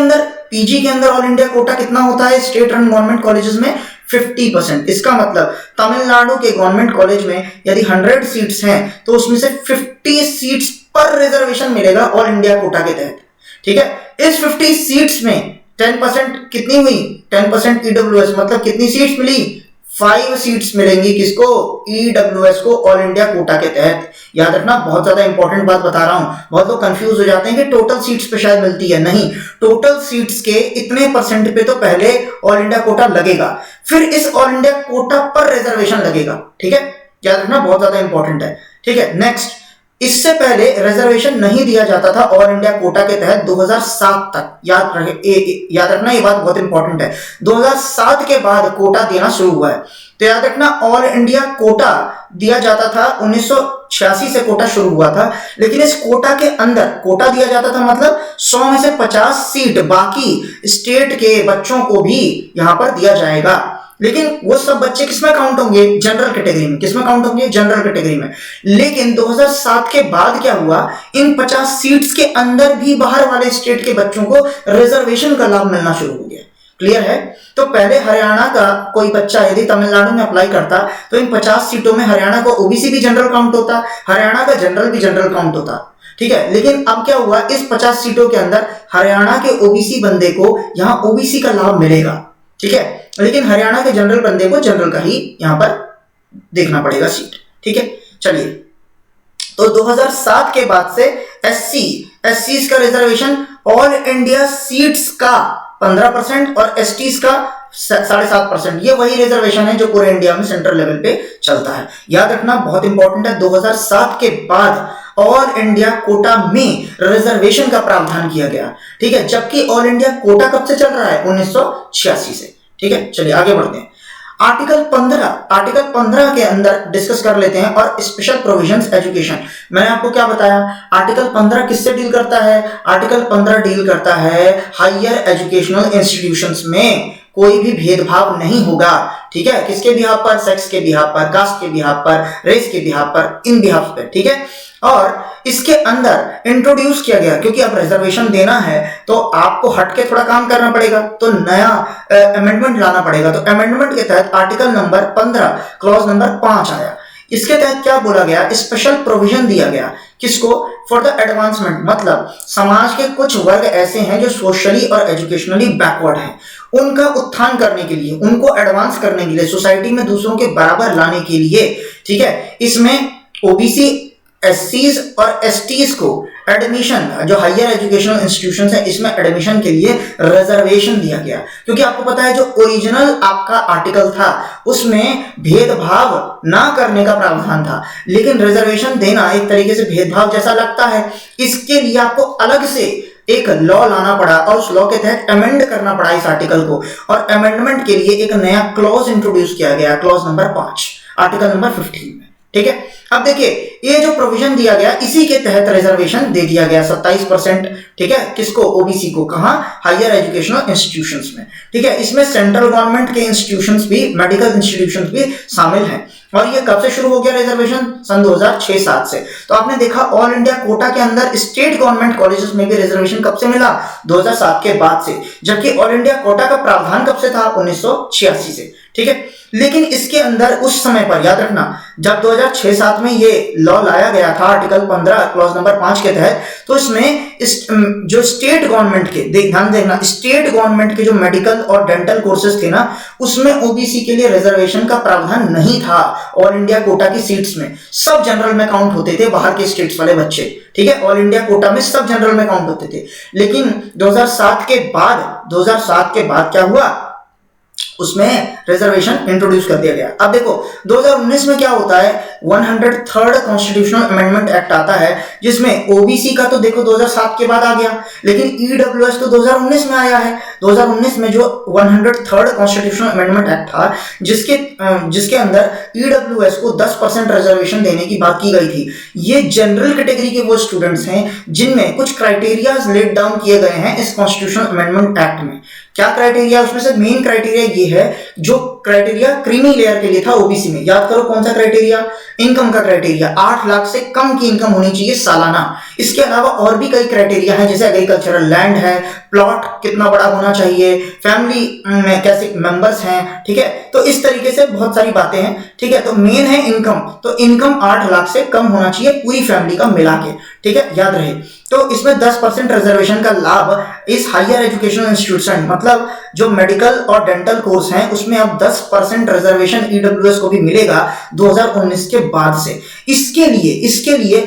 अंदर ऑल इंडिया कोटा कितना होता है स्टेट रन गवर्नमेंट कॉलेजेस में? 50%। इसका मतलब तमिलनाडु के गवर्नमेंट कॉलेज में यदि 100 सीट्स हैं तो उसमें से 50 सीट्स पर रिजर्वेशन मिलेगा ऑल इंडिया कोटा के तहत। ठीक है? इस 50 सीट्स में 10% कितनी हुई? 10% ईडब्ल्यूएस, मतलब कितनी सीट्स मिली? 5 सीट्स मिलेंगी। किसको? ईडब्ल्यूएस को ऑल इंडिया कोटा के तहत। याद रखना, बहुत ज्यादा इंपॉर्टेंट बात बता रहा हूं। बहुत लोग कंफ्यूज हो जाते हैं कि टोटल सीट्स पे शायद मिलती है। नहीं, टोटल सीट्स के इतने परसेंट पे तो पहले ऑल इंडिया कोटा लगेगा, फिर इस ऑल इंडिया कोटा पर रिजर्वेशन लगेगा। ठीक है? याद रखना, बहुत ज्यादा इंपॉर्टेंट है। ठीक है? नेक्स्ट, इससे पहले रिजर्वेशन नहीं दिया जाता था ऑल इंडिया कोटा के तहत 2007 तक। याद रखना, ये बात बहुत इंपॉर्टेंट है। 2007 के बाद कोटा देना शुरू हुआ है। तो याद रखना, ऑल इंडिया कोटा दिया जाता था 1986 से कोटा शुरू हुआ था। लेकिन इस कोटा के अंदर कोटा दिया जाता था मतलब 100 में से 50 सीट बाकी स्टेट के बच्चों को भी यहां पर दिया जाएगा। लेकिन वो सब बच्चे किसमें काउंट होंगे? जनरल कैटेगरी में। किसमें काउंट होंगे? जनरल कैटेगरी में। लेकिन 2007 के बाद क्या हुआ, इन 50 सीट्स के अंदर भी बाहर वाले स्टेट के बच्चों को रिजर्वेशन का लाभ मिलना शुरू हो गया। क्लियर है? तो पहले हरियाणा का कोई बच्चा यदि तमिलनाडु में अप्लाई करता तो इन 50 सीटों में हरियाणा को ओबीसी भी जनरल काउंट होता, हरियाणा का जनरल भी जनरल काउंट होता। ठीक है, लेकिन अब क्या हुआ, इस 50 सीटों के अंदर हरियाणा के ओबीसी बंदे को यहां ओबीसी का लाभ मिलेगा। ठीक है, लेकिन हरियाणा के जनरल बंदे को जनरल का ही यहां पर देखना पड़ेगा सीट। ठीक है, चलिए, तो 2007 के बाद से एससी का रिजर्वेशन ऑल इंडिया सीट्स का 15% और एसटीज का 7.5%। ये वही रिजर्वेशन है जो पूरे इंडिया में सेंट्रल लेवल पे चलता है। याद रखना, बहुत इंपॉर्टेंट है। 2007 के बाद ऑल इंडिया कोटा में रिजर्वेशन का प्रावधान किया गया। ठीक है, जबकि ऑल इंडिया कोटा कब से चल रहा है? 1986 से। ठीक है, चलिए आगे बढ़ते हैं। आर्टिकल 15 के अंदर डिस्कस कर लेते हैं और स्पेशल प्रोविजंस एजुकेशन। मैंने आपको क्या बताया, आर्टिकल 15 किससे डील करता है? आर्टिकल 15 डील करता है हायर एजुकेशनल इंस्टीट्यूशंस में कोई भी भेदभाव नहीं होगा। ठीक है, किसके बिहाफ पर? सेक्स के बिहाफ पर, कास्ट के बिहाफ पर, रेस के बिहाफ पर, इन बिहाफ पर। ठीक है, और इसके अंदर इंट्रोड्यूस किया गया, क्योंकि अब रिजर्वेशन देना है तो आपको हटके थोड़ा काम करना पड़ेगा, तो नया अमेंडमेंट लाना पड़ेगा। तो अमेंडमेंट के तहत आर्टिकल नंबर 15 क्लॉज नंबर 5 आया। इसके तहत क्या बोला गया? स्पेशल प्रोविजन दिया गया। किसको? फॉर द एडवांसमेंट, मतलब समाज के कुछ वर्ग ऐसे हैं जो सोशली और एजुकेशनली बैकवर्ड हैं, उनका उत्थान करने के लिए, उनको एडवांस करने के लिए, सोसाइटी में दूसरों के बराबर लाने के लिए। ठीक है, इसमें ओबीसी, एससीज और एसटीज को एडमिशन, जो हायर एजुकेशनल इंस्टीट्यूशन है, इसमें एडमिशन के लिए रिजर्वेशन दिया गया। क्योंकि आपको पता है जो ओरिजिनल आपका आर्टिकल था उसमें भेदभाव ना करने का प्रावधान था, लेकिन रिजर्वेशन देना एक तरीके से भेदभाव जैसा लगता है। इसके लिए आपको अलग से एक लॉ लाना पड़ा और उस लॉ के तहत अमेंड करना पड़ा इस आर्टिकल को, और अमेंडमेंट के लिए एक नया क्लॉज इंट्रोड्यूस किया गया, क्लॉज नंबर 5 आर्टिकल नंबर 15 में। ठीक है, अब देखिए, ये जो प्रोविजन दिया गया इसी के तहत रिजर्वेशन दे दिया गया 27%। ठीक है, किसको? ओबीसी को। कहां? हायर एजुकेशनल इंस्टीट्यूशंस में। ठीक है, इसमें सेंट्रल गवर्नमेंट के इंस्टीट्यूशंस भी, मेडिकल इंस्टीट्यूशंस भी शामिल हैं। और ये कब से शुरू हो गया रिजर्वेशन? सन 2006-7 से। तो आपने देखा ऑल इंडिया कोटा के अंदर स्टेट गवर्नमेंट कॉलेजेस में भी रिजर्वेशन कब से मिला? 2007 के बाद से। जबकि ऑल इंडिया कोटा का प्रावधान कब से था? 1986 से। ठीक है, लेकिन इसके अंदर उस समय पर याद रखना, जब 2006-7 में ये लॉ लाया गया था आर्टिकल 15 क्लॉज नंबर 5 के तहत, तो इसमें जो स्टेट गवर्नमेंट के, ध्यान देखना, स्टेट गवर्नमेंट के जो मेडिकल और डेंटल कोर्सेज थे ना, उसमें ओबीसी के लिए रिजर्वेशन का प्रावधान नहीं था। ऑल इंडिया कोटा की सीट्स में सब जनरल में काउंट होते थे, बाहर के स्टेट्स वाले बच्चे। ठीक है, ऑल इंडिया कोटा में सब जनरल में काउंट होते थे। लेकिन 2007 के बाद क्या हुआ? उसमें रिजर्वेशन इंट्रोड्यूस कर दिया गया। अब देखो 2019 में क्या होता है, 103rd कॉन्स्टिट्यूशनल अमेंडमेंट एक्ट आता है, जिसमें ओबीसी का तो देखो 2007 के बाद आ गया, लेकिन ईडब्ल्यूएस तो 2019 में आया है। 2019 में जो 103rd कॉन्स्टिट्यूशनल अमेंडमेंट एक्ट था, जिसके अंदर ईडब्ल्यूएस को 10% रिजर्वेशन देने की बात की गई थी। ये जनरल कैटेगरी के वो स्टूडेंट्स हैं जिनमें कुछ क्राइटेरियाज लेट डाउन किए गए हैं इस कॉन्स्टिट्यूशनल अमेंडमेंट एक्ट में। क्या क्राइटेरिया? उसमें से मेन क्राइटेरिया ये है, जो क्राइटेरिया क्रीमी लेयर के लिए था ओबीसी में, याद करो कौन सा क्राइटेरिया? इनकम का क्राइटेरिया। 8 लाख से कम की इनकम होनी चाहिए सालाना। इसके अलावा और भी कई क्राइटेरिया हैं, जैसे एग्रीकल्चरल लैंड है, प्लॉट कितना बड़ा होना चाहिए, फैमिली में कैसे मेंबर्स हैं। ठीक है, तो इस तरीके से बहुत सारी बातें हैं। ठीक है, तो मेन है इनकम, तो इनकम 8 लाख से कम होना चाहिए पूरी फैमिली का मिला के। ठीक है, याद रहे। तो इसमें 10% रिजर्वेशन का लाभ इस हायर एजुकेशनल इंस्टीट्यूशन, मतलब जो मेडिकल और डेंटल कोर्स हैं, उसमें अब 10% रिजर्वेशन ईडब्ल्यूएस को भी मिलेगा 2019 के बाद से। इसके लिए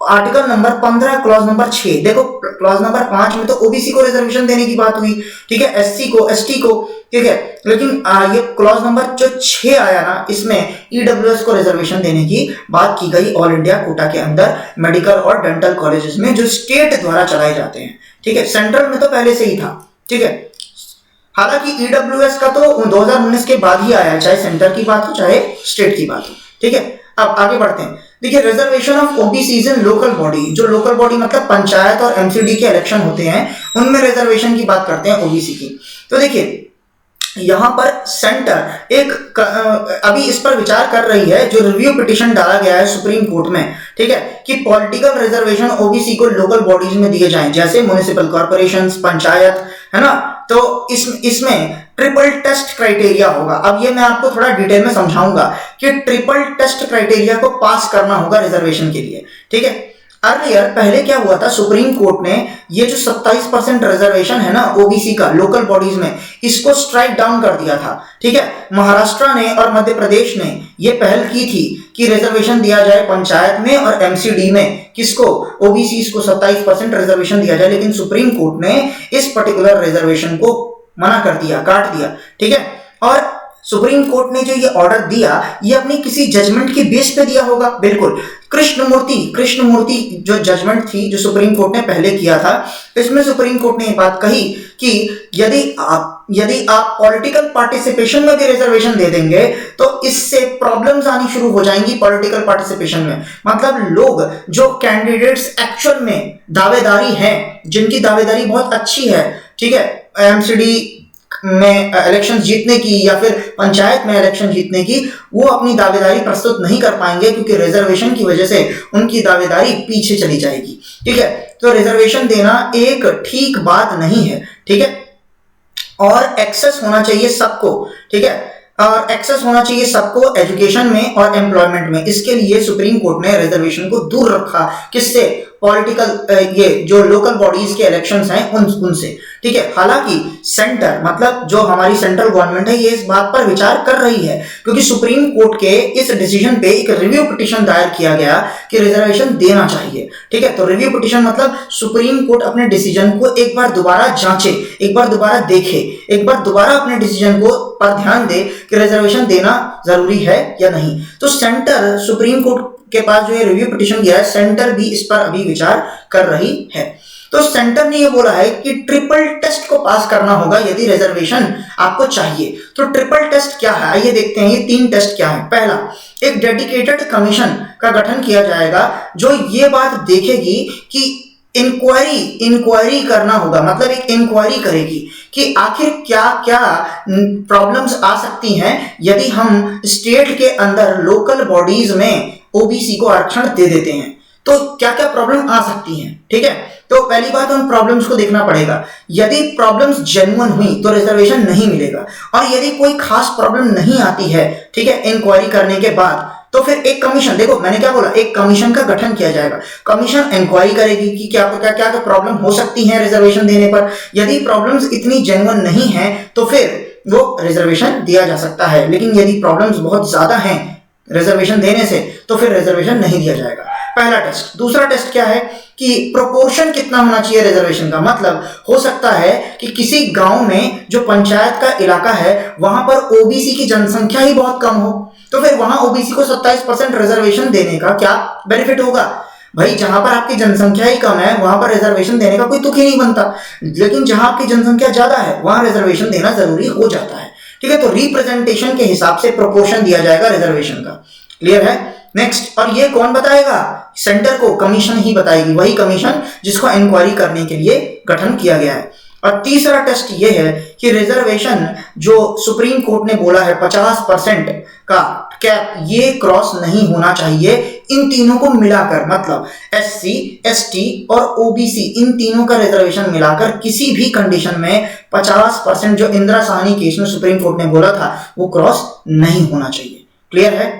आर्टिकल नंबर 15 क्लॉज नंबर 6, देखो क्लॉज नंबर 5 में तो ओबीसी को रिजर्वेशन देने की बात हुई, ठीक है, एससी को, एसटी को, ठीक है, लेकिन ये क्लॉज नंबर जो 6 आया ना, इसमें ईडब्ल्यूएस को रिजर्वेशन देने की बात की गई ऑल इंडिया कोटा के अंदर मेडिकल और डेंटल कॉलेजेस में जो स्टेट द्वारा चलाए जाते हैं, ठीक है, सेंट्रल में तो पहले से ही था, ठीक है। हालांकि ईडब्ल्यूएस का तो 2019 के बाद ही आया, चाहे सेंटर की बात हो चाहे स्टेट की बात हो, ठीक है। अब आगे बढ़ते हैं। देखिए, reservation of OBCs in local body, जो लोकल बॉडी मतलब पंचायत और एमसीडी के इलेक्शन होते हैं, उनमें रिजर्वेशन की बात करते हैं ओबीसी की। तो देखिए यहां पर सेंटर एक अभी इस पर विचार कर रही है, जो रिव्यू पिटीशन डाला गया है सुप्रीम कोर्ट में, ठीक है, कि पॉलिटिकल रिजर्वेशन ओबीसी को लोकल बॉडीज में दिए जाएं, जैसे म्युनिसिपल कॉर्पोरेशंस, पंचायत, है ना। तो इसमें ट्रिपल टेस्ट क्राइटेरिया होगा। अब ये मैं आपको थोड़ा डिटेल में समझाऊंगा कि ट्रिपल टेस्ट क्राइटेरिया को पास करना होगा रिजर्वेशन के लिए, ठीक है। अर्लियर पहले क्या हुआ था, सुप्रीम कोर्ट ने ये जो 27% रिजर्वेशन है ना ओबीसी का लोकल बॉडीज में, इसको स्ट्राइक डाउन कर दिया था, ठीक है। महाराष्ट्र ने और मध्य प्रदेश ने ये पहल की थी कि रिजर्वेशन दिया जाए पंचायत में और एमसीडी में, किसको, ओबीसी को 27% रिजर्वेशन दिया जाए, लेकिन सुप्रीम कोर्ट ने इस पर्टिकुलर रिजर्वेशन को मना कर दिया, काट दिया, ठीक है। और सुप्रीम कोर्ट ने जो ये ऑर्डर दिया, ये अपनी किसी जजमेंट की बेस पे दिया होगा, बिल्कुल। कृष्णमूर्ति जो जजमेंट थी जो सुप्रीम कोर्ट ने पहले किया था, इसमें सुप्रीम कोर्ट ने ये बात कही कि यदि आप पॉलिटिकल पार्टिसिपेशन में भी रिजर्वेशन दे देंगे तो इससे प्रॉब्लम्स आनी शुरू हो जाएंगी पॉलिटिकल पार्टिसिपेशन में। मतलब लोग जो कैंडिडेट्स एक्चुअल में दावेदारी हैं, जिनकी दावेदारी बहुत अच्छी है, ठीक है, एमसीडी में इलेक्शन जीतने की या फिर पंचायत में इलेक्शन जीतने की, वो अपनी दावेदारी प्रस्तुत नहीं कर पाएंगे, क्योंकि रिजर्वेशन की वजह से उनकी दावेदारी पीछे चली जाएगी, ठीक है। तो रिजर्वेशन देना एक ठीक बात नहीं है, ठीक है। और एक्सेस होना चाहिए सबको, ठीक है, और एक्सेस होना चाहिए सबको एजुकेशन में और एम्प्लॉयमेंट में। इसके लिए सुप्रीम कोर्ट ने रिजर्वेशन को दूर रखा, किससे, पॉलिटिकल ये जो लोकल बॉडीज के इलेक्शंस हैं उनसे, ठीक है। हालांकि सेंटर मतलब जो हमारी सेंट्रल गवर्नमेंट है, ये इस बात पर विचार कर रही है, क्योंकि सुप्रीम कोर्ट के इस डिसीजन पे एक रिव्यू पिटीशन दायर किया गया कि रिजर्वेशन देना चाहिए, ठीक है। तो रिव्यू पिटीशन मतलब सुप्रीम कोर्ट अपने डिसीजन को एक बार दोबारा जांचे, एक बार दोबारा देखे, एक बार दोबारा अपने डिसीजन को पर ध्यान दे कि रिजर्वेशन देना जरूरी है या नहीं। तो सेंटर सुप्रीम कोर्ट के पास जो ये रिव्यू पिटीशन गया है, सेंटर भी इस पर अभी विचार कर रही है। तो सेंटर ने ये बोला है कि ट्रिपल टेस्ट को पास करना होगा यदि रिजर्वेशन आपको चाहिए। तो ट्रिपल टेस्ट क्या है, आइए देखते हैं ये 3 टेस्ट क्या है। पहला, एक डेडिकेटेड कमीशन का गठन किया जाएगा जो ये बात देखेगी कि इंक्वायरी करना होगा, मतलब एक इंक्वायरी करेगी कि आखिर क्या क्या प्रॉब्लम्स आ सकती हैं यदि हम स्टेट के अंदर लोकल बॉडीज में ओबीसी को आरक्षण दे देते हैं, तो क्या क्या प्रॉब्लम आ सकती हैं, ठीक है। तो पहली बात, उन प्रॉब्लम्स को देखना पड़ेगा। यदि प्रॉब्लम्स जेन्युइन हुई तो रिजर्वेशन नहीं मिलेगा, और यदि कोई खास प्रॉब्लम नहीं आती है, ठीक है, इंक्वायरी करने के बाद, तो फिर एक कमीशन, देखो मैंने क्या बोला, एक कमीशन का गठन किया जाएगा। कमीशन इंक्वायरी करेगी कि क्या क्या प्रॉब्लम हो सकती है रिजर्वेशन देने पर। यदि प्रॉब्लम्स इतनी जेन्युइन नहीं है तो फिर वो रिजर्वेशन दिया जा सकता है, लेकिन यदि प्रॉब्लम्स बहुत ज्यादा हैं रिजर्वेशन देने से तो फिर रिजर्वेशन नहीं दिया जाएगा। पहला टेस्ट। दूसरा टेस्ट क्या है कि प्रोपोर्शन कितना होना चाहिए रिजर्वेशन का। मतलब हो सकता है कि किसी गांव में जो पंचायत का इलाका है वहां पर ओबीसी की जनसंख्या ही बहुत कम हो, तो फिर वहां ओबीसी को 27% रिजर्वेशन देने का क्या बेनिफिट होगा। भाई जहां पर आपकी जनसंख्या ही कम है वहां पर रिजर्वेशन देने का कोई तुक ही नहीं बनता, लेकिन जहां आपकी जनसंख्या ज्यादा है वहां रिजर्वेशन देना जरूरी हो जाता है, ठीक है। तो रिप्रेजेंटेशन के हिसाब से प्रोपोर्शन दिया जाएगा रिजर्वेशन का। क्लियर है। नेक्स्ट, और ये कौन बताएगा, सेंटर को कमीशन ही बताएगी, वही कमीशन जिसको इंक्वायरी करने के लिए गठन किया गया है। और तीसरा टेस्ट ये है कि रिजर्वेशन जो सुप्रीम कोर्ट ने बोला है 50% का कैप, ये क्रॉस नहीं होना चाहिए इन तीनों को मिलाकर। मतलब एससी, एसटी और ओबीसी, इन तीनों का रिजर्वेशन मिलाकर किसी भी कंडीशन में 50% जो इंदिरा साहनी केस में सुप्रीम कोर्ट ने बोला था वो क्रॉस नहीं होना चाहिए। क्लियर है।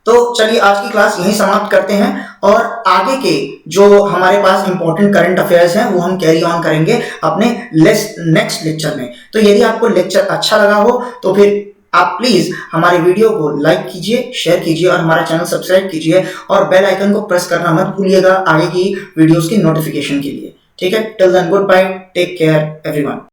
तो चलिए आज की क्लास यहीं समाप्त करते हैं, और आगे के जो हमारे पास इंपॉर्टेंट करंट अफेयर्स हैं वो हम कैरी ऑन करेंगे अपने नेक्स्ट लेक्चर में। तो यदि आपको लेक्चर अच्छा लगा हो तो फिर आप प्लीज हमारे वीडियो को लाइक कीजिए, शेयर कीजिए और हमारा चैनल सब्सक्राइब कीजिए और बेल आइकन को प्रेस करना मत भूलिएगा आगे की वीडियोस की नोटिफिकेशन के लिए। ठीक है, till then goodbye, take care everyone.